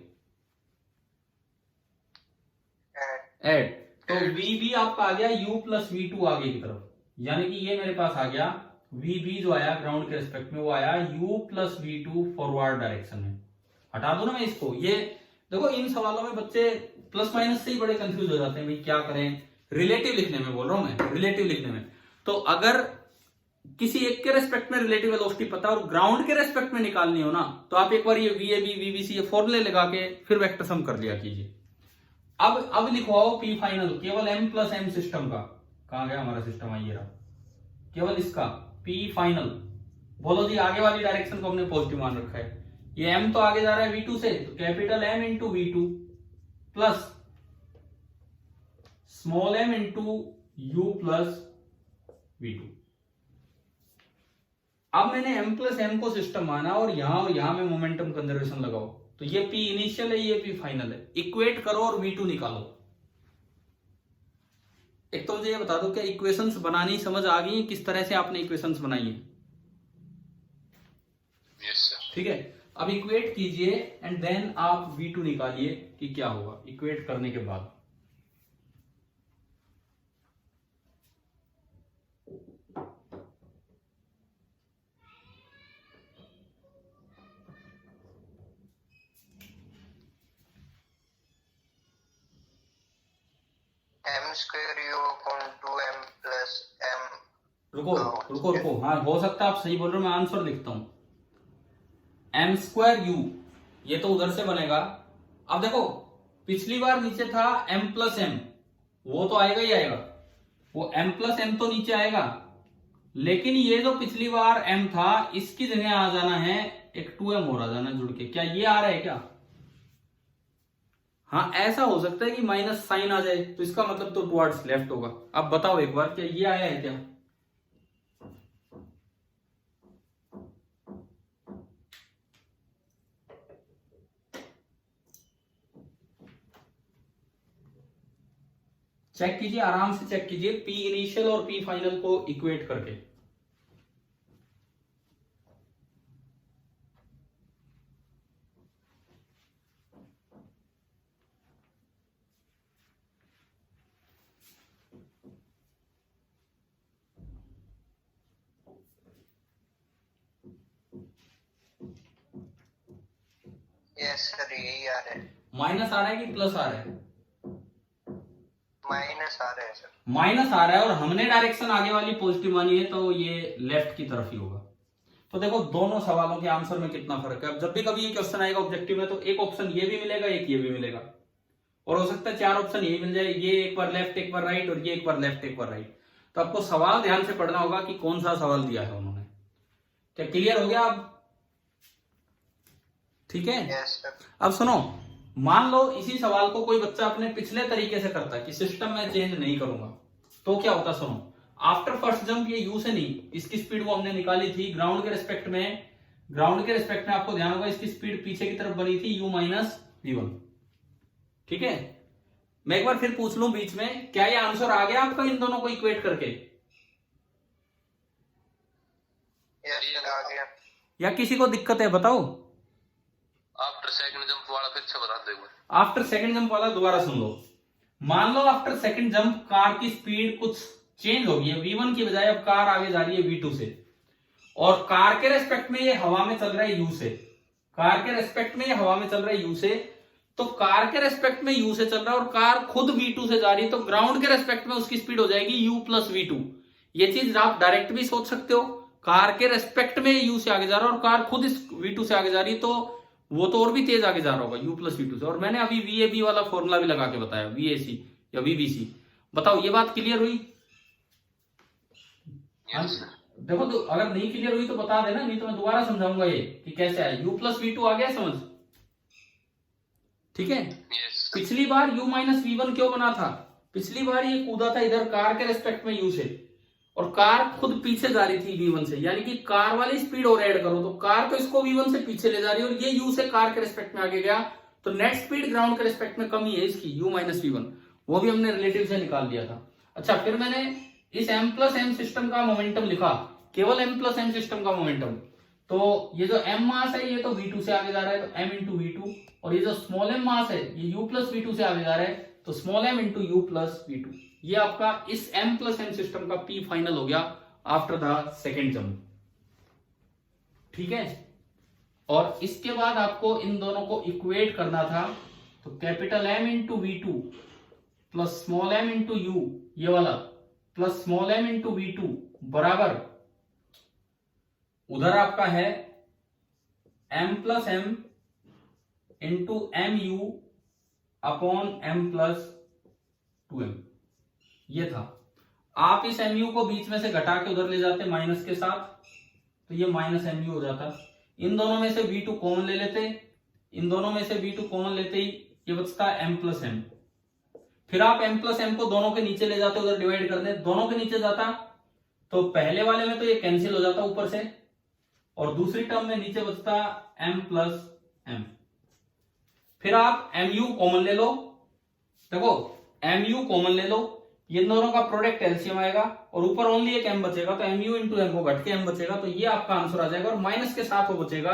ऐड। तो VB आपका आ गया U प्लस V2 आगे की तरफ, यानी कि ये मेरे पास आ गया VB जो आया ग्राउंड के रिस्पेक्ट में वो आया U plus V2 forward direction में। हटा दो ना मैं इसको। ये देखो इन सवालों में बच्चे प्लस माइनस से ही बड़े कंफ्यूज हो जाते हैं, भाई क्या करें। रिलेटिव लिखने में बोल रहा हूं मैं, रिलेटिव लिखने में। तो अगर किसी एक के रेस्पेक्ट में रिलेटिव वेलोसिटी पता और ग्राउंड के रेस्पेक्ट में निकालनी हो ना, तो आप एक बार ये वीएबी वीबीसी ये फॉर्मूले लगा के फिर वेक्टर सम कर लिया कीजिए। अब लिखवाओ पी फाइनल केवल m प्लस m सिस्टम का। कहां गया हमारा सिस्टम, आइए रहा, केवल इसका पी फाइनल। बोलो जी, आगे वाली डायरेक्शन को हमने पॉजिटिव मान रखा है, ये m तो आगे जा रहा है v2 से, तो capital M into v2 plus small m into u plus v2। अब मैंने m प्लस m को सिस्टम माना और यहां में मोमेंटम कंजर्वेशन लगाओ, तो ये p इनिशियल है, ये p फाइनल है। इक्वेट करो और v2 निकालो। एक तो मुझे ये बता दो, क्या इक्वेशंस बनानी समझ आ गई, किस तरह से आपने इक्वेशंस बनाई है? Yes sir. ठीक है, अब इक्वेट कीजिए एंड देन आप v2 निकालिए कि क्या होगा इक्वेट करने के बाद। m square u upon 2m plus m। रुको रुको रुको, हाँ हो सकता है आप सही बोल रहे हो, मैं आंसर लिखता हूं। m स्क्वायर u, ये तो उधर से बनेगा। अब देखो पिछली बार नीचे था m प्लस m, वो तो आएगा ही आएगा, वो m प्लस m तो नीचे आएगा, लेकिन ये जो पिछली बार m था इसकी जगह आ जाना है एक 2m और आ जाना जुड़ के। क्या ये आ रहा है क्या? हाँ ऐसा हो सकता है कि माइनस साइन आ जाए, तो इसका मतलब तो टुवर्ड्स लेफ्ट होगा। अब बताओ एक बार, क्या ये आया है क्या? चेक कीजिए, आराम से चेक कीजिए, पी इनिशियल और पी फाइनल को इक्वेट करके। यस सर, यही आ रहा है। माइनस आ रहा है कि प्लस आ रहा है? माइनस आ रहा है सर। माइनस आ रहा है, और हमने डायरेक्शन आगे वाली पॉजिटिव मानी है, तो ये लेफ्ट की तरफ ही होगा। तो देखो दोनों सवालों के आंसर में कितना फर्क है। अब जब भी कभी ये क्वेश्चन आएगा ऑब्जेक्टिव में, तो एक ऑप्शन ये भी मिलेगा, एक ये भी मिलेगा, और हो सकता है 4 ऑप्शन ये मिल जाए, ये एक बार लेफ्ट एक बार राइट और ये एक बार लेफ्ट एक बार राइट। तो आपको सवाल ध्यान से पढ़ना होगा कि कौन सा सवाल दिया है उन्होंने। क्या क्लियर हो गया अब? ठीक है। Yes sir. अब सुनो, मान लो इसी सवाल को कोई बच्चा अपने पिछले तरीके से करता है कि सिस्टम में चेंज नहीं करूंगा, तो क्या होता? सुनो, आफ्टर फर्स्ट जंप ये u से नहीं, इसकी स्पीड वो हमने निकाली थी ग्राउंड के रेस्पेक्ट में। ग्राउंड के रेस्पेक्ट में आपको ध्यान होगा इसकी स्पीड पीछे की तरफ बनी थी u माइनस v1। ठीक है, मैं एक बार फिर पूछ लूं बीच में, क्या ये आंसर आ गया आपका इन दोनों को इक्वेट करके? यस सर, आ गया। या किसी को दिक्कत है बताओ? आफ्टर सेकंड जंप वाला फिर से बता दो एक बार। आफ्टर सेकंड जंप वाला दोबारा सुन लो। मान लो आफ्टर सेकंड जंप कार की स्पीड कुछ चेंज हो गई है, v1 की बजाय अब कार आगे जा रही है v2 से, और कार के रेस्पेक्ट में ये हवा में चल रहा है u से। कार के रेस्पेक्ट में ये हवा में चल रहा है u से, तो कार के रेस्पेक्ट में u से चल रहा है और कार खुद v2 से जा रही है, तो ग्राउंड के रेस्पेक्ट में उसकी स्पीड हो जाएगी u प्लस v2। ये चीज आप डायरेक्ट भी सोच सकते हो, कार के रेस्पेक्ट में u से आगे जा रहा है और कार खुद इस v2 से आगे जा रही है, तो वो तो और भी तेज आगे जा रहा होगा u प्लस v2 से। और मैंने अभी VAB वाला फॉर्मूला भी लगा के बताया, VAC या VBC। बताओ ये बात क्लियर हुई? Yes sir. देखो तो अगर नहीं क्लियर हुई तो बता देना, नहीं तो मैं दोबारा समझाऊंगा ये कि कैसे आया। u प्लस v2 आ गया समझ? ठीक है। यस। पिछली बार u माइनस v1 क्यों बना था? पिछली बार ये कूदा था इधर कार के रेस्पेक्ट में u से, और कार खुद पीछे जा रही थी v1 से, यानी कि कार वाली स्पीड और ऐड करो तो कार तो इसको v1 से पीछे ले जा रही है, और ये u से कार के रेस्पेक्ट में आगे गया, तो नेट स्पीड ग्राउंड के रेस्पेक्ट में कमी है इसकी u माइनस v1, वो भी हमने रिलेटिव से निकाल दिया था। अच्छा, फिर मैंने इस m प्लस m सिस्टम का मोमेंटम लिखा, केवल m प्लस m सिस्टम का मोमेंटम। तो ये जो m मास है ये तो v2 से आगे जा रहा है, तो m इंटू v2, और ये जो स्मॉल m मास है ये u प्लस v2 से आगे जा रहा है, तो small m into u plus v2। ये आपका इस m प्लस m सिस्टम का p फाइनल हो गया आफ्टर द सेकेंड जंप। ठीक है, और इसके बाद आपको इन दोनों को इक्वेट करना था, तो capital M into V2 plus small m into you, ये वाला, plus small m into V2 बराबर, उधर आपका है m plus m into m u upon m plus 2m, ये था। आप इस mu को बीच में से घटा के उधर ले जाते माइनस के साथ, तो ये माइनस mu हो जाता। इन दोनों में से V2 कॉमन ले लेते, इन दोनों में से V2 कॉमन लेते ही ये बचता m प्लस m। फिर आप m प्लस m को दोनों के नीचे ले जाते, उधर डिवाइड कर दे, दोनों के नीचे जाता तो पहले वाले में तो ये कैंसिल हो जाता ऊपर से, और दूसरी टर्म में नीचे बचता m प्लस m। फिर आप mu कॉमन ले लो, देखो mu कॉमन ले लो, ये दोनों का प्रोडक्ट एलसीएम आएगा और ऊपर ओनली एक m बचेगा, तो mu इंटू m को घट के m बचेगा, तो ये आपका आंसर आ जाएगा और माइनस के साथ वो बचेगा।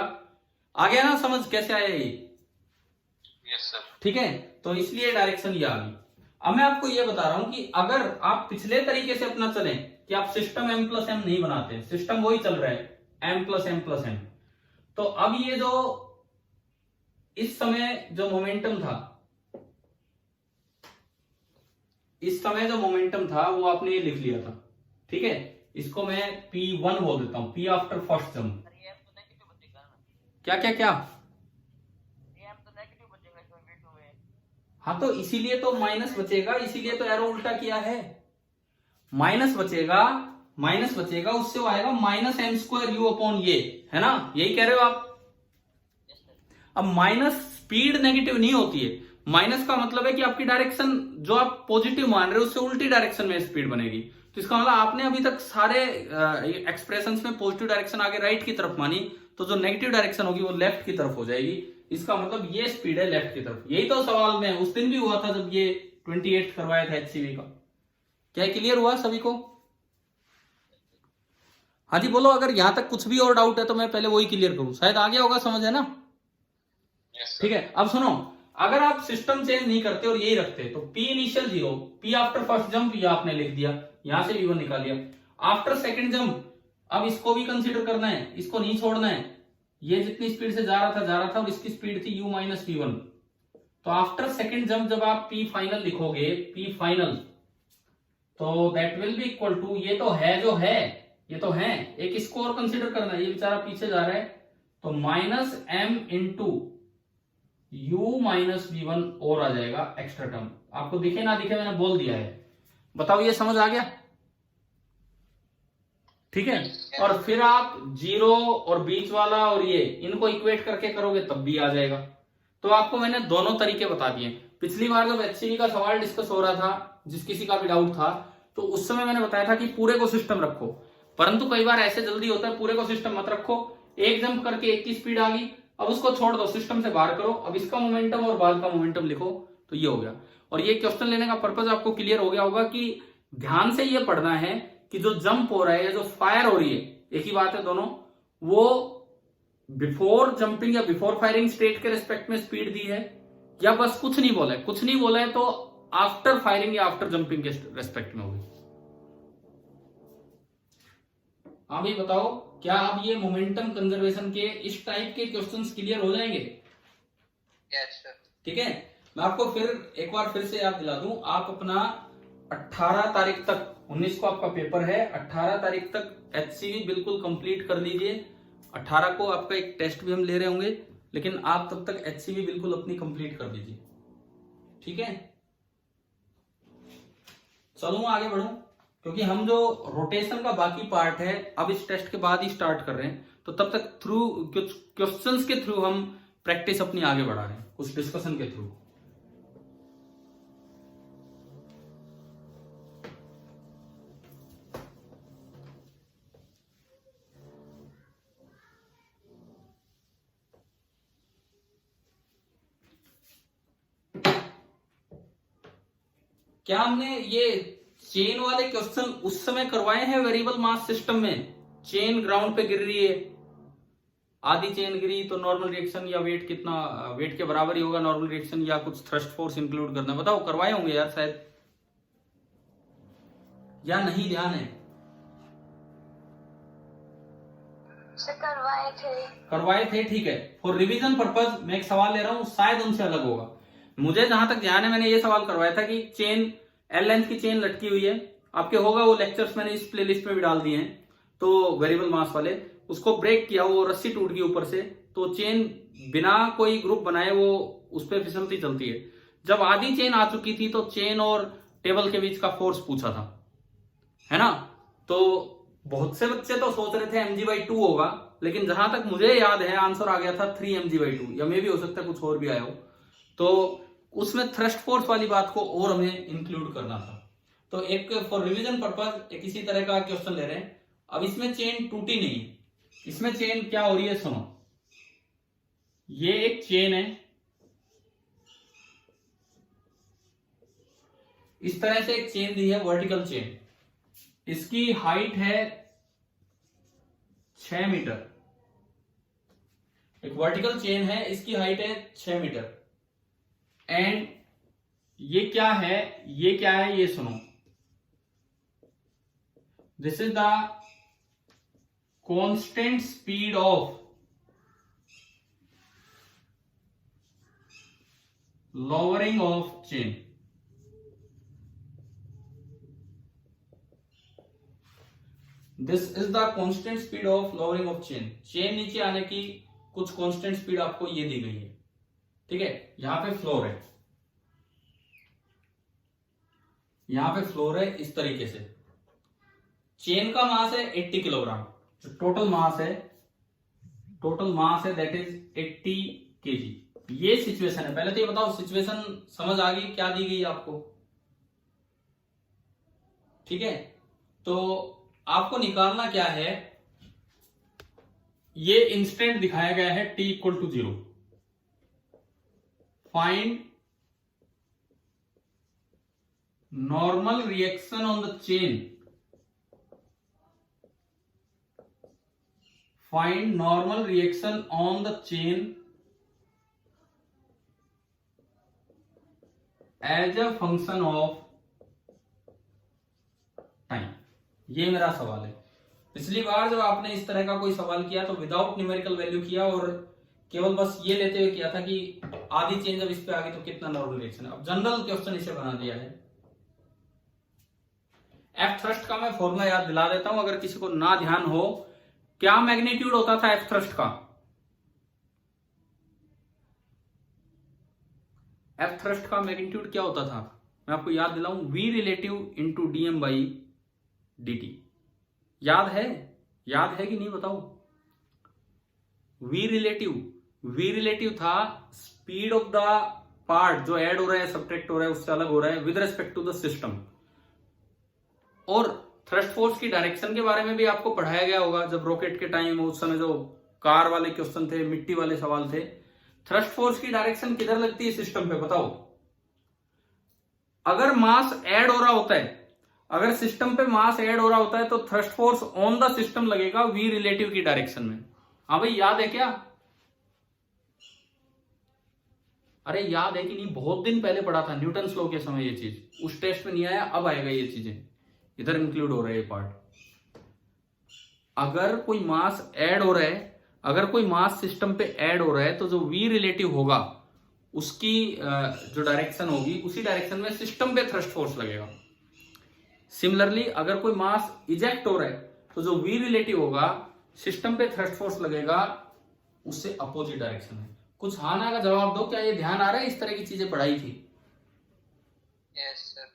आ गया ना समझ कैसे आया ये? Yes sir. ठीक है, तो इसलिए डायरेक्शन ये आ गई। अब मैं आपको ये बता रहा हूं कि अगर आप पिछले तरीके से अपना चलें कि आप सिस्टम m प्लस m नहीं बनाते, सिस्टम वही चल रहा है m प्लस m, तो अब ये जो इस समय जो मोमेंटम था, इस समय जो मोमेंटम था वो आपने ये लिख लिया था, ठीक है, इसको मैं P1 बोल देता हूं, P आफ्टर फर्स्ट जंप। क्या क्या क्या? हाँ तो इसीलिए तो माइनस बचेगा, इसीलिए तो एरो उल्टा किया है, माइनस बचेगा, माइनस बचेगा, उससे वो आएगा minus m square u upon ये, है ना, यही कह रहे हो आप? अब माइनस स्पीड नेगेटिव नहीं होती है, माइनस का मतलब है कि आपकी डायरेक्शन जो आप पॉजिटिव मान रहे हो उससे उल्टी डायरेक्शन में स्पीड बनेगी। तो इसका मतलब आपने अभी तक सारे एक्सप्रेशंस में पॉजिटिव डायरेक्शन आगे राइट की तरफ मानी, तो जो नेगेटिव डायरेक्शन होगी वो लेफ्ट की तरफ हो जाएगी। इसका मतलब ये स्पीड है लेफ्ट की तरफ। यही तो सवाल में उस दिन भी हुआ था जब ये 28 करवाया था HCV का। क्या क्लियर हुआ सभी को? हाँ जी बोलो, अगर यहां तक कुछ भी और डाउट है तो मैं पहले वही क्लियर करूं, शायद आ गया होगा समझ, है ना? ठीक है, अब सुनो, अगर आप सिस्टम चेंज नहीं करते और यही रखते तो P initial 0, P after first jump ये आपने लिख दिया, यहां से V1 निकाल लिया। आफ्टर सेकंड जंप अब इसको भी कंसीडर करना है, इसको नहीं छोड़ना है, ये जितनी स्पीड से जा रहा था और इसकी स्पीड थी u माइनस V1, तो आफ्टर सेकंड जंप जब आप P फाइनल लिखोगे, P फाइनल, तो that will be equal to, ये तो है जो है, ये तो है, एक इसको और कंसीडर करना है, ये बेचारा पीछे जा रहा है, तो minus m into u minus V1 और आ जाएगा एक्स्ट्रा टर्म। आपको दिखे ना दिखे मैंने बोल दिया है, बताओ ये समझ आ गया? ठीक है, और फिर आप जीरो और बीच वाला और ये इनको इक्वेट करके करोगे तब भी आ जाएगा। तो आपको मैंने दोनों तरीके बता दिए। पिछली बार जब HCV का सवाल डिस्कस हो रहा था, जिस किसी का भी डाउट था, तो उस समय मैंने बताया था कि पूरे को सिस्टम रखो, परंतु कई बार ऐसे जल्दी होता है, पूरे को सिस्टम मत रखो, एक जंप करके एक की स्पीड आ गई, अब उसको छोड़ दो, सिस्टम से बाहर करो, अब इसका मोमेंटम और बाद का मोमेंटम लिखो, तो ये हो गया। और ये क्वेश्चन लेने का पर्पज आपको क्लियर हो गया होगा कि ध्यान से ये पढ़ना है कि जो जंप हो रहा है या जो फायर हो रही है, एक ही बात है दोनों, वो बिफोर जंपिंग या बिफोर फायरिंग स्टेट के रिस्पेक्ट में स्पीड दी है, या बस कुछ नहीं बोला है, कुछ नहीं बोला है तो आफ्टर फायरिंग या आफ्टर जंपिंग के रेस्पेक्ट में होगी। हाँ भाई बताओ, क्या अब ये मोमेंटम कंजर्वेशन के इस टाइप के क्वेश्चंस क्लियर हो जाएंगे? Yes sir. ठीक है, मैं आपको फिर एक बार फिर से याद दिला दूं, आप अपना 18 तारीख तक, 19 को आपका पेपर है, 18 तारीख तक HCV बिल्कुल कंप्लीट कर लीजिए। 18 को आपका एक टेस्ट भी हम ले रहे होंगे, लेकिन आप तब तक HCV बिल्कुल अपनी कंप्लीट कर दीजिए। ठीक है, चलूं आगे बढ़ूं, क्योंकि हम जो रोटेशन का बाकी पार्ट है अब इस टेस्ट के बाद ही स्टार्ट कर रहे हैं, तो तब तक थ्रू क्वेश्चंस के थ्रू हम प्रैक्टिस अपनी आगे बढ़ा रहे हैं, कुछ डिस्कशन के थ्रू। क्या हमने ये चेन वाले क्वेश्चन उस समय करवाए हैं वेरिएबल मास सिस्टम में? चेन ग्राउंड पे गिर रही है, आधी चेन गिरी तो नॉर्मल रिएक्शन या वेट कितना, वेट के बराबर ही होगा नॉर्मल रिएक्शन, या कुछ थ्रस्ट फोर्स इंक्लूड करना, बताओ करवाए होंगे यार शायद, या नहीं ध्यान है? से करवाए थे, ठीक है। फॉर रिवीजन पर्पज मैं एक सवाल ले रहा हूँ, शायद उनसे अलग होगा। मुझे जहां तक ध्यान है मैंने ये सवाल करवाया था कि चेन, एल लेंथ की चेन लटकी हुई है, आपके होगा वो लेक्चर्स मैंने इस प्लेलिस्ट में भी डाल दिए हैं, तो वेरिएबल मास वाले, उसको ब्रेक किया, वो रस्सी टूट गई ऊपर से, तो चेन बिना कोई ग्रुप बनाए वो उस पर फिसलती चलती है। जब आधी चेन आ चुकी थी तो चेन और टेबल के बीच का फोर्स पूछा था, है ना। तो बहुत से बच्चे तो सोच रहे थे mg/2 होगा, लेकिन जहां तक मुझे याद है आंसर आ गया था 3 mg/2, या मे भी हो सकता है कुछ और भी आया हो। तो उसमें थ्रस्ट फोर्स वाली बात को और हमें इंक्लूड करना था। तो एक फॉर रिवीजन पर्पज एक इसी तरह का क्वेश्चन ले रहे हैं। अब इसमें चेन टूटी नहीं है, इसमें चेन क्या हो रही है, सुनो। ये एक चेन है, इस तरह से एक चेन दी है, वर्टिकल चेन, इसकी हाइट है 6 मीटर। एक वर्टिकल चेन है, इसकी हाइट है 6 मीटर। एंड ये क्या है, ये क्या है, ये सुनो। This is the constant speed of lowering of chain। This is the constant speed of lowering of chain। Chain नीचे आने की कुछ कांस्टेंट स्पीड आपको ये दी गई है, ठीक है। यहां पे फ्लोर है, यहां पे फ्लोर है इस तरीके से। चेन का मास है 80 किलोग्राम, जो टोटल मास है, टोटल मास है दैट इज 80 केजी। ये सिचुएशन है। पहले तो ये बताओ सिचुएशन समझ आ गई, क्या दी गई आपको, ठीक है। तो आपको निकालना क्या है, ये इंस्टेंट दिखाया गया है t equal to 0। Find normal reaction on the chain, find normal reaction on the chain as a function of time. ये मेरा सवाल है। पिछली बार जब आपने इस तरह का कोई सवाल किया तो विदाउट न्यूमेरिकल वैल्यू किया और केवल बस ये लेते हुए किया था कि आधी चेन जब इस पे आ गई तो कितना नॉर्मल रिएक्शन। अब जनरल क्वेश्चन इसे बना दिया है। एफ थ्रस्ट का मैं फॉर्मूला याद दिला देता हूं अगर किसी को ना ध्यान हो। क्या मैग्नीट्यूड होता था एफ थ्रस्ट का, एफ थ्रस्ट का मैग्नीट्यूड क्या होता था, मैं आपको याद दिलाऊं, V relative into DM by dt। याद है, याद है कि नहीं बताओ। वी रिलेटिव था स्पीड ऑफ द पार्ट जो ऐड हो रहा है, सब्ट्रैक्ट हो रहा है, उससे अलग हो रहा है with respect to the system. और थ्रस्ट फोर्स की डायरेक्शन के बारे में भी आपको पढ़ाया गया होगा जब रॉकेट के टाइम, उस समय जो कार वाले क्वेश्चन थे, मिट्टी वाले सवाल थे। थ्रस्ट फोर्स की डायरेक्शन किधर लगती है सिस्टम पे, बताओ। अगर मास ऐड हो रहा होता है, अगर सिस्टम पे मास ऐड हो रहा होता है तो thrust force on the system लगेगा वी रिलेटिव की डायरेक्शन में। हाँ भाई, याद है क्या? अरे याद है कि नहीं, बहुत दिन पहले पढ़ा था न्यूटन लॉ के समय ये चीज। उस टेस्ट में नहीं आया, अब आएगा ये चीजें, इधर इंक्लूड हो रहा है ये पार्ट। अगर कोई मास ऐड हो रहा है, अगर कोई मास सिस्टम पे ऐड हो रहा है तो जो वी रिलेटिव होगा उसकी जो डायरेक्शन होगी उसी डायरेक्शन में सिस्टम पे थ्रस्ट फोर्स लगेगा। सिमिलरली अगर कोई मास इजेक्ट हो रहा है तो जो वी रिलेटिव होगा सिस्टम पे थ्रस्ट फोर्स लगेगा उससे अपोजिट डायरेक्शन में। कुछ हाँ ना का जवाब दो, क्या ये ध्यान आ रहा है? इस तरह की चीजें पढ़ाई थी। Yes sir.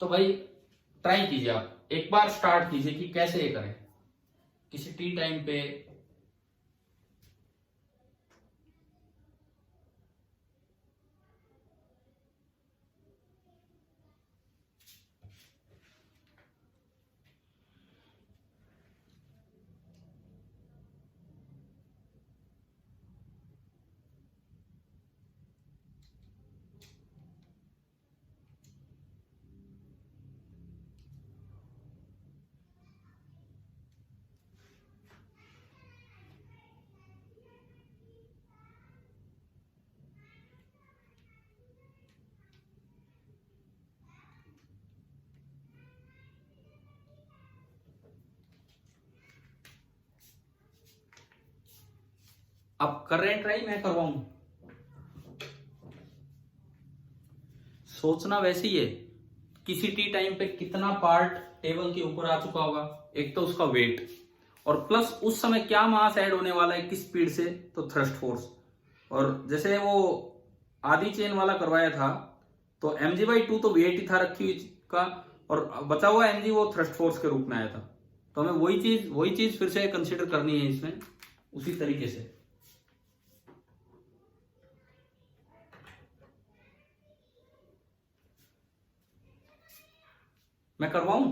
तो भाई ट्राई कीजिए, आप एक बार स्टार्ट कीजिए कि कैसे ये करें किसी टी टाइम पे। अब कर रहे हैं ट्राई, मैं करवाऊं? सोचना वैसे ही है, किसी टी टाइम पे कितना पार्ट टेबल के ऊपर आ चुका होगा, एक तो उसका वेट, और प्लस उस समय क्या मास ऐड होने वाला है किस स्पीड से, तो थ्रस्ट फोर्स। और जैसे वो आधी चेन वाला करवाया था तो mg/2 तो वेट ही था रखी हुई का, और बचा हुआ mg वो थ्रस्ट फोर्स के रूप में आया था। तो हमें वही चीज फिर से कंसिडर करनी है इसमें उसी तरीके से। मैं करवाऊं?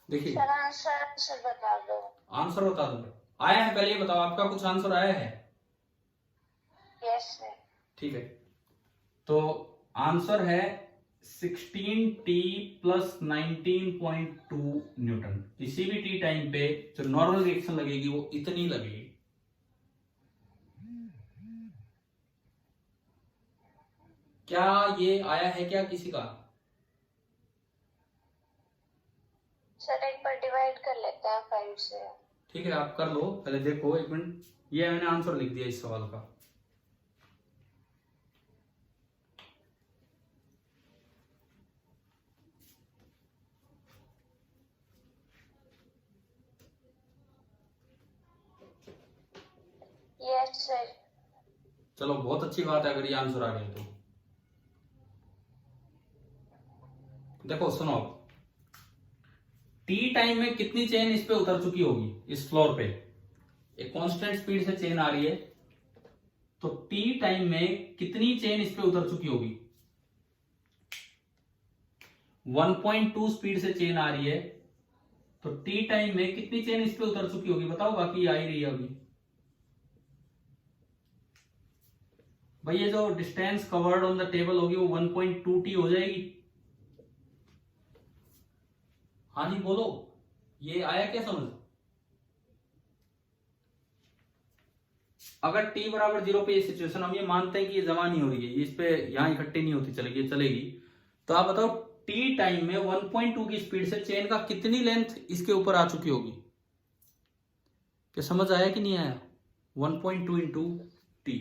देखिए सर आंसर बता दो। आंसर बता दो, आया है? पहले ये बताओ आपका कुछ आंसर आया है? Yes sir. ठीक है, तो आंसर है 16t प्लस 19.2 न्यूटन। किसी भी टी टाइम पे जो नॉर्मल रिएक्शन लगेगी वो इतनी लगेगी। क्या ये आया है क्या किसी का? सर एक बार डिवाइड कर लेते हैं 5 से। ठीक है, आप कर लो, पहले देखो एक मिनट, ये मैंने आंसर लिख दिया इस सवाल का। Yes sir. चलो बहुत अच्छी बात है अगर ये आंसर आ गया तो। देखो सुनो, टी टाइम में कितनी चेन इस पे उतर चुकी होगी इस फ्लोर पे? एक कांस्टेंट स्पीड से चेन आ रही है, तो टी टाइम में कितनी चेन इस पे उतर चुकी होगी? 1.2 स्पीड से चेन आ रही है, तो टी टाइम में कितनी चेन इस पे उतर चुकी होगी बताओ? बाकी आ ही रही है अभी भाई, ये जो distance covered on the table होगी वो 1.2t हो जाएगी। हाँ जी बोलो, ये आया क्या समझ? अगर t बराबर 0 पे ये सिचुएशन, हम ये मानते हैं कि ये जमा नहीं हो रही है, इस पे यहां इकट्ठी नहीं होती चलेगी, चलेगी, तो आप बताओ t टाइम में 1.2 की स्पीड से चेन का कितनी लेंथ इसके ऊपर आ चुकी होगी? क्या समझ आया कि नहीं आया? 1.2 इंटू टी।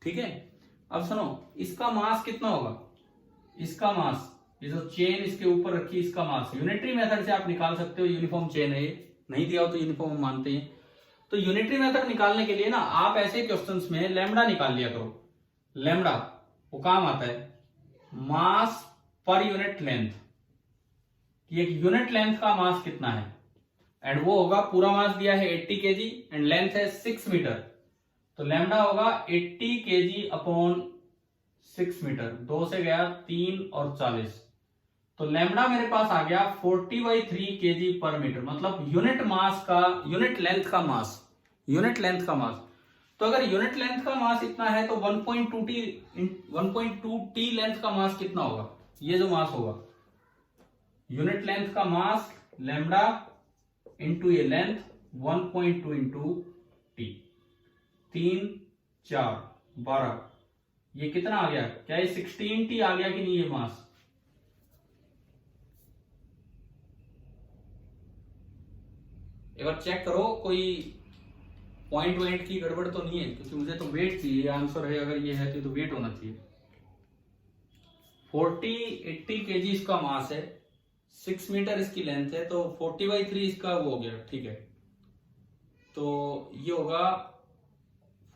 ठीक है, अब सुनो, इसका मास कितना होगा? इसका मास, ये जो चेन इसके ऊपर रखी इसका मास, यूनिटरी मेथड से आप निकाल सकते हो, यूनिफॉर्म चेन है ये, नहीं दिया हो तो यूनिफॉर्म मानते हैं। तो यूनिटरी मेथड निकालने के लिए ना आप ऐसे क्वेश्चंस में लैम्डा निकाल लिया करो। लैम्डा वो काम आता है मास पर यूनिट लेंथ, कि एक यूनिट लेंथ का मास कितना है, एंड वो होगा, पूरा मास दिया है 80 केजी एंड लेंथ है 6 मीटर, तो लैम्डा होगा 80 केजी अपॉन 6 मीटर, 2 से गया 3 और 40, तो लैम्डा मेरे पास आ गया 40/3 केजी पर मीटर, मतलब यूनिट मास का, यूनिट लेंथ का मास, यूनिट लेंथ का मास। तो अगर यूनिट लेंथ का मास इतना है तो 1.2t लेंथ का मास कितना होगा? ये जो मास होगा, यूनिट लेंथ का मास लैम्डा इंटू ये लेंथ 1.2 इंटू टी, 3 4 12, ये कितना आ गया? क्या ये 16t आ गया कि नहीं ये मास? एक बार चेक करो कोई पॉइंट वेट की गड़बड़ तो नहीं है, क्योंकि मुझे तो वेट चाहिए, आंसर है अगर ये है तो वेट होना चाहिए। 80 केजी इसका मास है, 6 मीटर इसकी लेंथ है, तो 40/3 इसका वो हो गया। ठीक है, तो ये होगा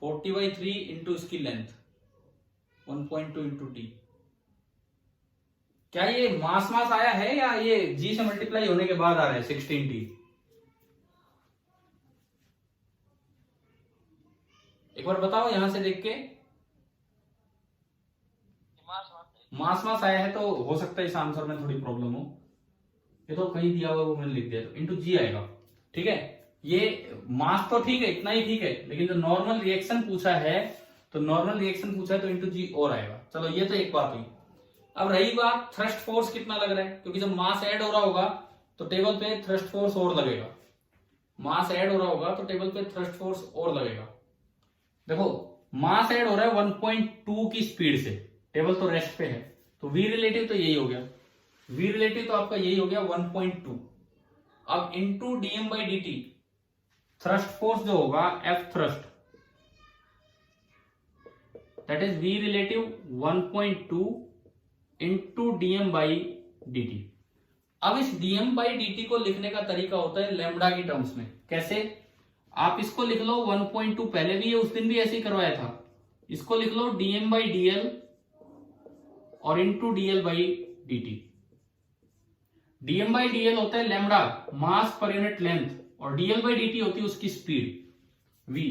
40/3 इंटू इसकी लेंथ 1.2 इंटू टी। क्या ये मास आया है या ये जी से मल्टीप्लाई होने के बाद आ रहा है 16t? एक बार बताओ यहां से देख के। मास आया है तो हो सकता है इस आंसर में थोड़ी प्रॉब्लम हो, ये तो कहीं दिया हुआ वो मैंने लिख दिया, तो इंटू जी आएगा। ठीक है, ये मास तो ठीक है, इतना ही ठीक है, लेकिन जो नॉर्मल रिएक्शन पूछा है, तो नॉर्मल रिएक्शन पूछा है तो इंटू जी और आएगा। चलो ये तो एक बात हुई। अब रही बात थ्रस्ट फोर्स कितना लग रहा है, क्योंकि जब मास ऐड हो रहा होगा तो टेबल पे थ्रस्ट फोर्स और लगेगा, मास ऐड हो रहा होगा तो टेबल पे थ्रस्ट फोर्स और लगेगा। देखो मास ऐड हो रहा है 1.2 की स्पीड से, टेबल तो रेस्ट पे है, तो वी रिलेटिव तो यही हो गया, वी रिलेटिव तो आपका यही हो गया 1.2। अब into DM by d t, thrust force जो होगा f thrust, that is v relative 1.2 into DM by d t. अब इस डीएम बाई डी टी को लिखने का तरीका होता है लैम्डा की टर्म्स में। कैसे? आप इसको लिख लो 1.2, पहले भी ये उस दिन भी ऐसे ही करवाया था, इसको लिख लो डीएम बाई डीएल और into DL by d T. DM by DL होता है लैम्डा, मास पर यूनिट लेंथ, और डीएल बाई डी टी होती है उसकी स्पीड वी।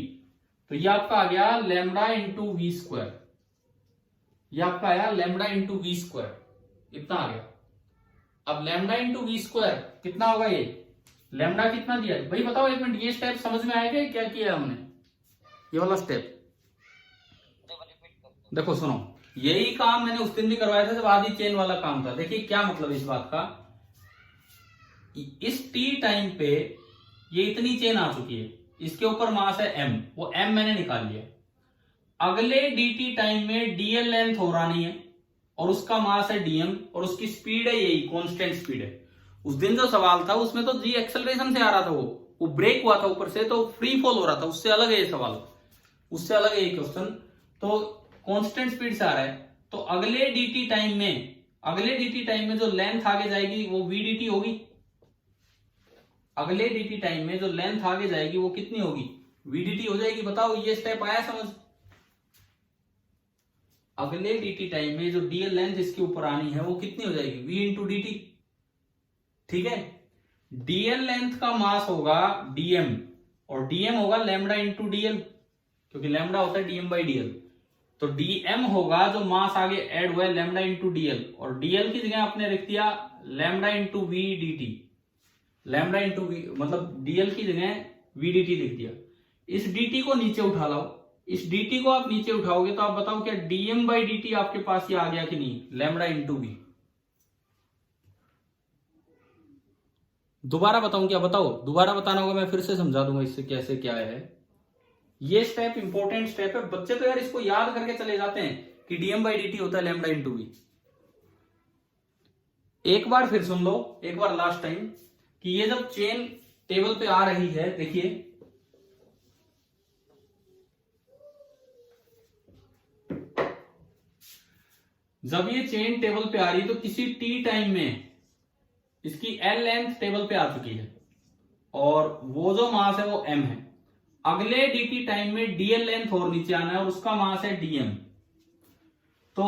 तो ये आपका आ गया लैम्डा इंटू वी स्क्वायर, ये आपका आया लैम्डा इंटू वी स्क्वायर, इतना आ गया। अब लैम्डा इंटू वी स्क्वायर कितना होगा? ये लैम्डा कितना दिया भाई बताओ एक मिनट, ये स्टेप समझ में आएगा क्या किया हमने? ये वाला स्टेप देखो, सुनो, यही काम मैंने उस दिन भी करवाया था जब आधी चेन वाला काम था। देखिए क्या मतलब इस बात का, इस टी टाइम पे ये इतनी चेन आ चुकी है, इसके ऊपर मास है m, वो m मैंने निकाल लिया। अगले dt टाइम में dl लेंथ हो रहा नहीं है और उसका मास है dm और उसकी स्पीड है यही कांस्टेंट स्पीड है। उस दिन जो सवाल था उसमें तो जी एक्सेलरेशन से आ रहा था, वो ब्रेक हुआ था ऊपर से तो फ्री फॉल हो रहा था, उससे अलग है ये सवाल, उससे अलग है ये क्वेश्चन, तो कांस्टेंट स्पीड से आ रहा है। तो अगले dt टाइम में जो लेंथ आगे जाएगी वो vdt होगी, अगले dt टाइम में जो लेंथ आगे जाएगी वो कितनी होगी? vdt हो जाएगी। बताओ ये स्टेप आया समझ? अगले dt टाइम में जो dl लेंथ इसके ऊपर आनी है वो कितनी हो जाएगी? v into D T. ठीक है, dl लेंथ का मास होगा dm और dm होगा लैम्डा इंटू dl, क्योंकि लैम्डा होता है dm बाई dl। तो dm होगा जो मास आगे ऐड हुआ है लैम्डा इंटू dl, और dl की जगह आपने लिख दिया lambda into v dt, lambda into v मतलब dl की जगह vdt लिख दिया। इस dt को नीचे उठा लाओ, इस dt को आप नीचे उठाओगे तो आप बताओ क्या dm बाई dt आपके पास ये आ गया कि नहीं? Lambda into v. दोबारा बताऊं क्या? बताओ, दोबारा बताना होगा, मैं फिर से समझा दूंगा इससे कैसे क्या है। ये स्टेप इंपॉर्टेंट स्टेप है, बच्चे तो यार इसको याद करके चले जाते हैं कि dm बाई dt होता है लैम्डा इंटू वी। एक बार फिर सुन लो, एक बार लास्ट टाइम, कि ये जब चेन टेबल पे आ रही है, देखिए जब ये चेन टेबल पे आ रही है तो किसी टी टाइम में इसकी एल लेंथ टेबल पे आ चुकी है और वो जो मास है वो m है। अगले dt टाइम में dl लेंथ और नीचे आना है और उसका मास है dm। तो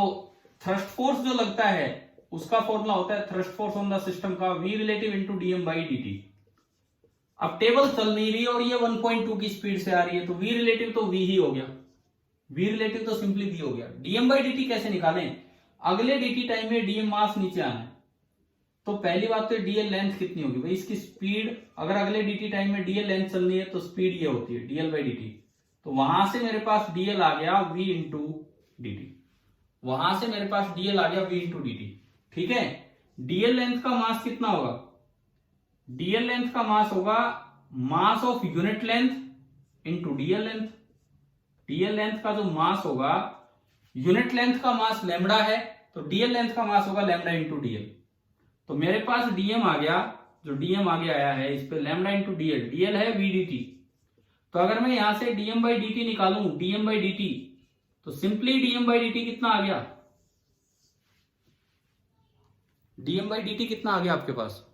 थ्रस्ट फोर्स जो लगता है उसका फॉर्मूला होता है thrust force on the system का v relative into DM by dt। अब टेबल चल नहीं रही और ये 1.2 की स्पीड से आ रही है तो v रिलेटिव तो v ही हो गया, v रिलेटिव तो सिंपली v हो गया। dm बाई dt कैसे निकालें? अगले dt टाइम में dm मास नीचे आना है, तो पहली बात तो dl लेंथ कितनी होगी भाई, इसकी स्पीड अगर अगले dt टाइम में dl लेंथ चलनी है तो स्पीड ये होती है dl बाई dt। तो वहां से मेरे पास dl आ गया v इंटू dt, वहां से मेरे पास dl आ गया v इंटू dt। ठीक है, dl लेंथ का मास कितना होगा? dl लेंथ का मास होगा mass of unit length into dl length. dl length का जो मास होगा, यूनिट लेंथ का मास लैम्डा है तो dl लेंथ का मास होगा लैम्डा इंटू dl। तो मेरे पास dm आ गया, जो dm आगे आया है इस पे लैम्डा इंटू dl, dl है vdt। तो अगर मैं यहां से dm बाई dt निकालूं, dm बाई dt, तो सिंपली dm बाई dt कितना आ गया? dm बाई dt कितना आ गया आपके पास?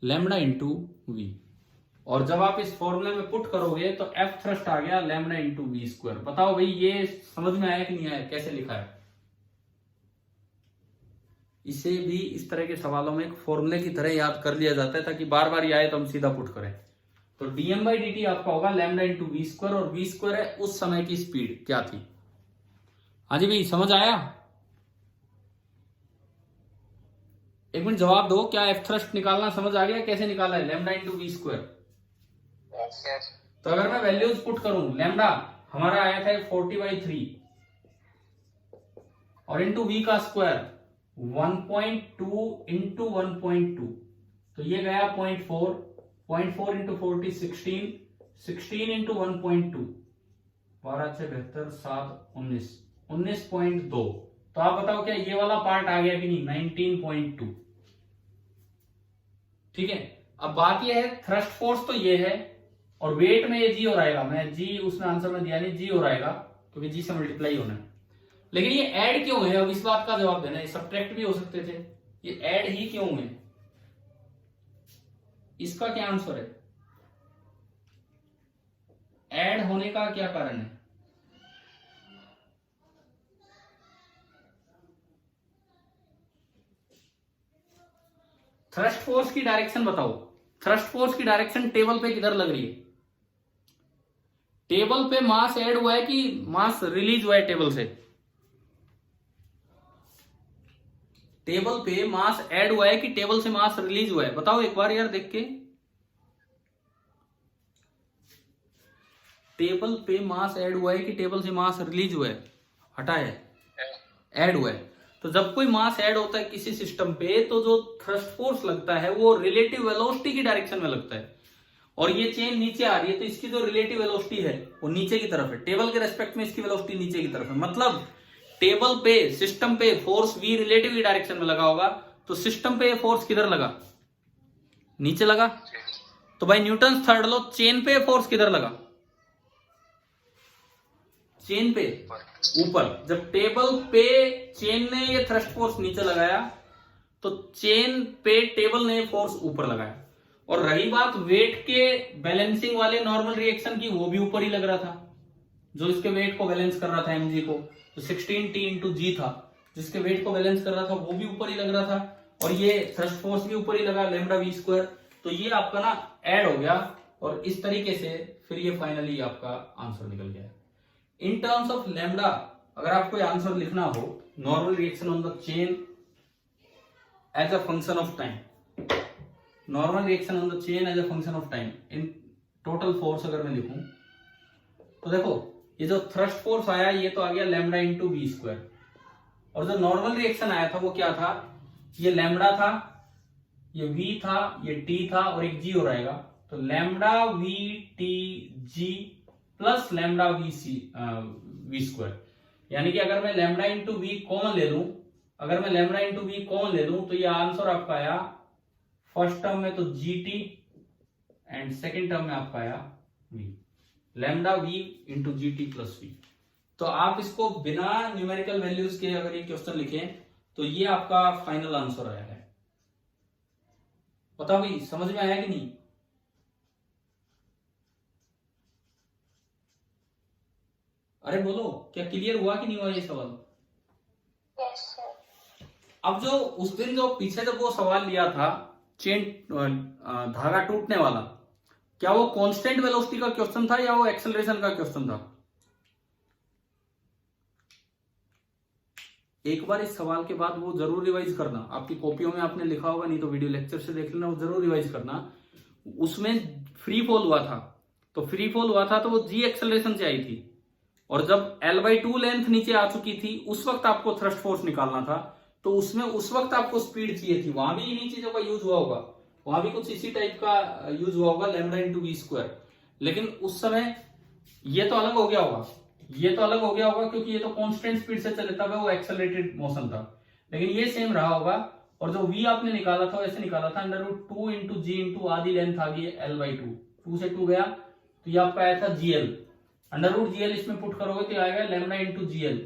Lambda into we. और जब आप इस फॉर्मूले में पुट करोगे तो एफ थ्रस्ट आ गया लैम्डा इंटू वी स्क्वायर। बताओ भाई ये समझ में आया कि नहीं आया, कैसे लिखा है? इसे भी इस तरह के सवालों में एक फॉर्मूले की तरह याद कर लिया जाता है ताकि बार बार ये आए तो हम सीधा पुट करें। तो dm बाई dt आपका होगा लैम्डा इंटू वी स्क्वायर, और वी स्क्वायर है उस समय की स्पीड क्या थी। हाँ जी भाई समझ आया? एक मिनट जवाब दो, क्या एफ थ्रस्ट निकालना समझ आ गया? कैसे निकाला है? Lambda into v square. तो अगर मैं वैल्यूज पुट करूं, लैम्डा हमारा आया था 40/3 और इंटू वी का स्क्वायर 1.2 इंटू 1.2, तो ये गया 0.4 इंटू 40 16 इंटू 1.2, 12 6 72 7 19 19.2। तो आप बताओ क्या ये वाला पार्ट आ गया कि नहीं? 19.2। ठीक है। अब बात ये है थ्रस्ट फोर्स तो ये है और वेट में ये जी हो रहेगा। मैं जी उसने आंसर में दिया नहीं, जी हो रहेगा क्योंकि जी से मल्टीप्लाई होना है। लेकिन ये ऐड क्यों है? अब इस बात का जवाब देना है। सब्ट्रैक्ट भी हो सकते थे, ये ऐड ही क्यों है? इसका क्या आंसर है? ऐड होने का क्या कारण है? थ्रस्ट फोर्स की डायरेक्शन बताओ। थ्रस्ट फोर्स की डायरेक्शन टेबल पे किधर लग रही है? टेबल पे मास ऐड हुआ है कि मास रिलीज हुआ है टेबल से? टेबल पे मास ऐड हुआ है कि टेबल से मास रिलीज हुआ है? बताओ एक बार यार देख के। टेबल पे मास ऐड हुआ है कि टेबल से मास रिलीज हुआ है? हटा है, ऐड हुआ है। तो जब कोई मास ऐड होता है किसी सिस्टम पे तो जो थ्रस्ट फोर्स लगता है वो रिलेटिव वेलोसिटी की डायरेक्शन में लगता है। और ये चेन नीचे आ रही है तो इसकी जो रिलेटिव वेलोसिटी है वो नीचे की तरफ है। टेबल के रेस्पेक्ट में इसकी वेलोसिटी नीचे की तरफ है। मतलब टेबल पे सिस्टम पे फोर्स v रिलेटिव की डायरेक्शन में लगा होगा तो सिस्टम पे फोर्स किधर लगा? नीचे लगा। तो भाई न्यूटन थर्ड लॉ, चेन पे फोर्स किधर लगा? चेन पे ऊपर। जब टेबल पे चेन ने ये थ्रस्ट फोर्स नीचे लगाया तो चेन पे टेबल ने फोर्स ऊपर लगाया। और रही बात वेट के बैलेंसिंग वाले नॉर्मल रिएक्शन की, वो भी ऊपर ही लग रहा था। जो इसके वेट को बैलेंस कर रहा था mg को, तो 16t इंटू जी था, जिसके वेट को बैलेंस कर रहा था वो भी ऊपर ही लग रहा था। और ये थ्रस्ट फोर्स भी ऊपर ही लगा, लैम्डा v स्क्वायर। तो ये आपका ना ऐड हो गया और इस तरीके से फिर ये फाइनली आपका आंसर निकल गया। इन टर्म्स ऑफ लैम्डा अगर आपको आंसर लिखना हो, normal reaction on the chain as a function of time, normal reaction on the chain as a function of time in total force अगर मैं लिखूं तो देखो ये जो थ्रस्ट फोर्स आया ये तो आ गया लैम्डा इंटू वी स्क्वायर। और जो नॉर्मल रिएक्शन आया था वो क्या था? ये लैम्डा था, ये v था, ये t था और एक g हो रहेगा। तो lambda v t g plus lambda v square. यानी कि अगर मैं लैम्डा इंटू वी कॉमन ले लूं, अगर मैं लैम्डा इंटू वी कॉमन ले लूं तो ये आंसर आपका आया फर्स्ट टर्म में तो g t and second term में आपका आया v, lambda v into g t plus v. तो आप इसको बिना न्यूमेरिकल वैल्यूज के अगर ये क्वेश्चन लिखें तो ये आपका फाइनल आंसर आया है। बताओ भाई समझ में आया कि नहीं? अरे बोलो, क्या क्लियर हुआ कि नहीं हुआ ये सवाल? Yes, sir. अब जो उस दिन जो पीछे जब वो सवाल लिया था चेन धागा टूटने वाला, क्या वो कांस्टेंट वेलोसिटी का क्वेश्चन था या वो एक्सेलरेशन का क्वेश्चन था? एक बार इस सवाल के बाद वो जरूर रिवाइज करना। आपकी कॉपियों में आपने लिखा होगा, नहीं तो वीडियो लेक्चर से देख लेना, वो जरूर रिवाइज करना। उसमें फ्री फॉल हुआ था, तो फ्री फॉल हुआ था तो वो जी एक्सेलरेशन से आई थी। और जब L/2 लेंथ नीचे आ चुकी थी उस वक्त आपको थ्रस्ट फोर्स निकालना था। तो उसमें उस वक्त आपको स्पीड चाहिए थी, वहां भी इन्हीं चीजों का यूज हुआ होगा, वहां भी कुछ इसी टाइप का यूज हुआ होगा, लैम्डा इंटू वी स्क्वायर। लेकिन उस समय ये तो अलग हो गया होगा, ये तो अलग हो गया होगा क्योंकि ये तो कांस्टेंट स्पीड से चले था, वो एक्सेलरेटेड मोशन था। लेकिन ये सेम रहा होगा। और जो v आपने निकाला था वैसे निकाला था, √2 इंटू जी इंटू आधी लेंथ आ गई L/2, 2 से 2 गया तो ये आपका आया था GL। √GL इसमें पुट करोगे तो आएगा लैम्डा इंटू GL।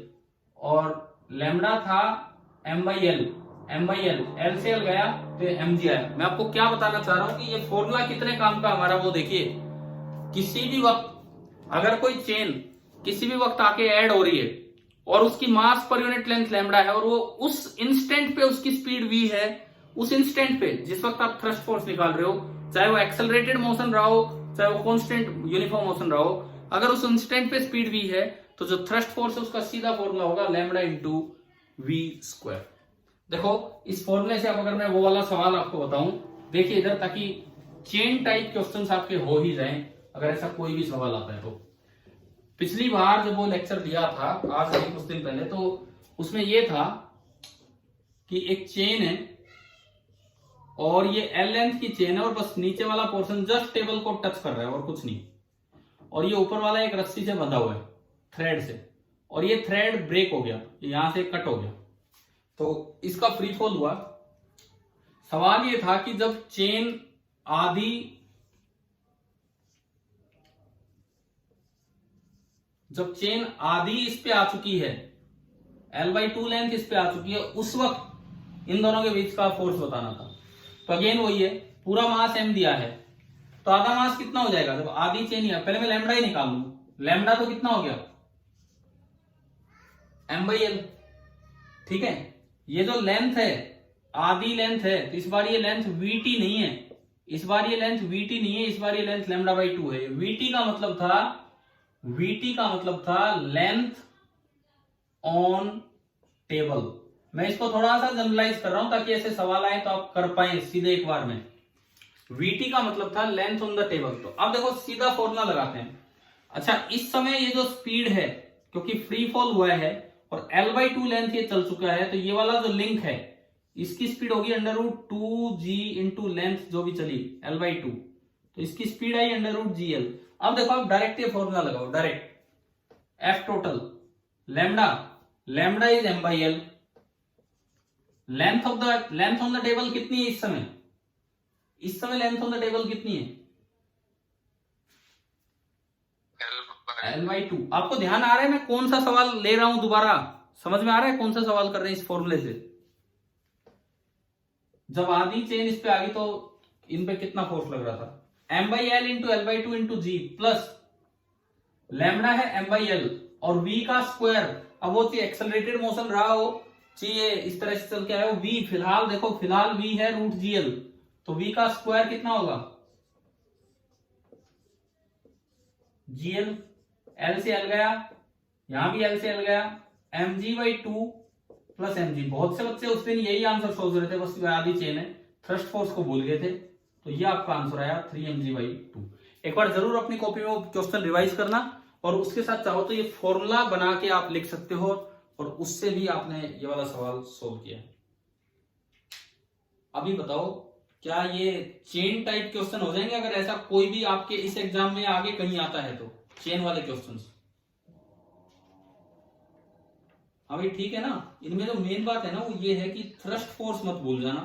और लैम्डा था m/L, L से L गया तो mg आया। मैं आपको क्या बताना चाह रहा हूं कि ये फॉर्मूला कितने काम का हमारा, वो देखिए किसी भी वक्त अगर कोई चेन किसी भी वक्त आके ऐड हो रही है और उसकी मास पर यूनिट लेंथ लैम्डा है और वो उस इंस्टेंट पे उसकी स्पीड v है, उस इंस्टेंट पे जिस वक्त आप थ्रस्ट फोर्स निकाल रहे हो, चाहे वो एक्सेलरेटेड मोशन रहा हो चाहे वो कांस्टेंट यूनिफॉर्म मोशन रहा हो, अगर उस इंस्टेंट पे स्पीड v है तो जो थ्रस्ट फोर्स है उसका सीधा फॉर्मूला होगा लैम्डा इंटू वी स्क्वायर। देखो इस फॉर्मूले से अब अगर मैं वो वाला सवाल आपको बताऊं, देखिए इधर, ताकि चेन टाइप क्वेश्चंस आपके हो ही जाएं अगर ऐसा कोई भी सवाल आता है। तो पिछली बार जब वो लेक्चर दिया था आज से कुछ दिन पहले, तो उसमें ये था कि एक चेन है और ये L लेंथ की चेन है और बस नीचे वाला पोर्शन जस्ट टेबल को टच कर रहा है और कुछ नहीं, और ये ऊपर वाला एक रस्सी से बंधा हुआ है। थ्रेड से, और ये थ्रेड ब्रेक हो गया, यहां से कट हो गया, तो इसका फ्री फॉल हुआ। सवाल ये था कि जब चेन आधी इस पे आ चुकी है, L/2 लेंथ इस पे आ चुकी है, उस वक्त इन दोनों के बीच का फोर्स बताना था। तो अगेन वही है, पूरा मास m दिया है, तो आधा मास कितना हो जाएगा जब आधी चेन ही है। पहले मैं लैम्डा ही निकाल लूं, लैम्डा तो कितना हो गया m/l, ठीक है। ये जो लेंथ है आधी लेंथ है, तो इस बार ये लेंथ vt नहीं है, इस बार ये लेंथ vt नहीं है, इस बार ये लेंथ λ/2 है। vt का मतलब था लेंथ ऑन टेबल। मैं इसको थोड़ा सा जनरलाइज कर रहा हूं ताकि ऐसे सवाल आए तो आप कर पाए सीधे एक बार में। vt का मतलब था लेंथ ऑन द टेबल। तो अब देखो सीधा फॉर्मूला लगाते हैं। अच्छा, इस समय ये जो स्पीड है, क्योंकि फ्री फॉल हुआ है और L/2 लेंथ ये चल चुका है, तो ये वाला जो लिंक है इसकी स्पीड होगी √2g इंटू लेंथ जो भी चली L/2, तो इसकी स्पीड आई √GL। अब देखो आप डायरेक्ट ये फॉर्मूला लगाओ, direct F total lambda is m/l, length on the table कितनी है इस समय लेंथ ऑन द टेबल कितनी है L/2। आपको ध्यान आ रहा है मैं कौन सा सवाल ले रहा हूं, दोबारा समझ में आ रहा है कौन सा सवाल कर रहे हैं इस फॉर्मूले से। जब आधी चेन इस पे आ गई तो इन पे कितना फोर्स लग रहा था, m/l इंटू L/2 इंटू जी प्लस लैम्डा है m/l और v का स्क्वायर। अब वो एक्सेलरेटेड मोशन रहा हो चाहिए, इस तरह से चल के आया हो, v फिलहाल v है √GL, तो v का स्क्वायर कितना होगा GL, L से L गया, यहां भी L से L गया, mg/2 प्लस mg। बहुत से बच्चे उस दिन यही आंसर सोच रहे थे, बस आधी चेन है, थ्रस्ट फोर्स को भूल गए थे, तो ये आपका आंसर आया 3mg/2। एक बार जरूर अपनी कॉपी में वो क्वेश्चन रिवाइज करना, और उसके साथ चाहो तो ये फॉर्मूला बना के आप लिख सकते हो, और उससे भी आपने ये वाला सवाल सोल्व किया। अभी बताओ क्या ये चेन टाइप क्वेश्चन हो जाएंगे अगर ऐसा कोई भी आपके इस एग्जाम में आगे कहीं आता है तो, चेन वाले क्वेश्चंस। अभी ठीक है ना, इनमें जो मेन बात है ना वो ये है कि थ्रस्ट फोर्स मत भूल जाना,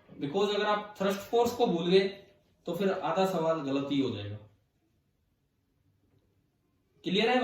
बिकॉज अगर आप थ्रस्ट फोर्स को भूल गए तो फिर आधा सवाल गलत ही हो जाएगा। क्लियर है?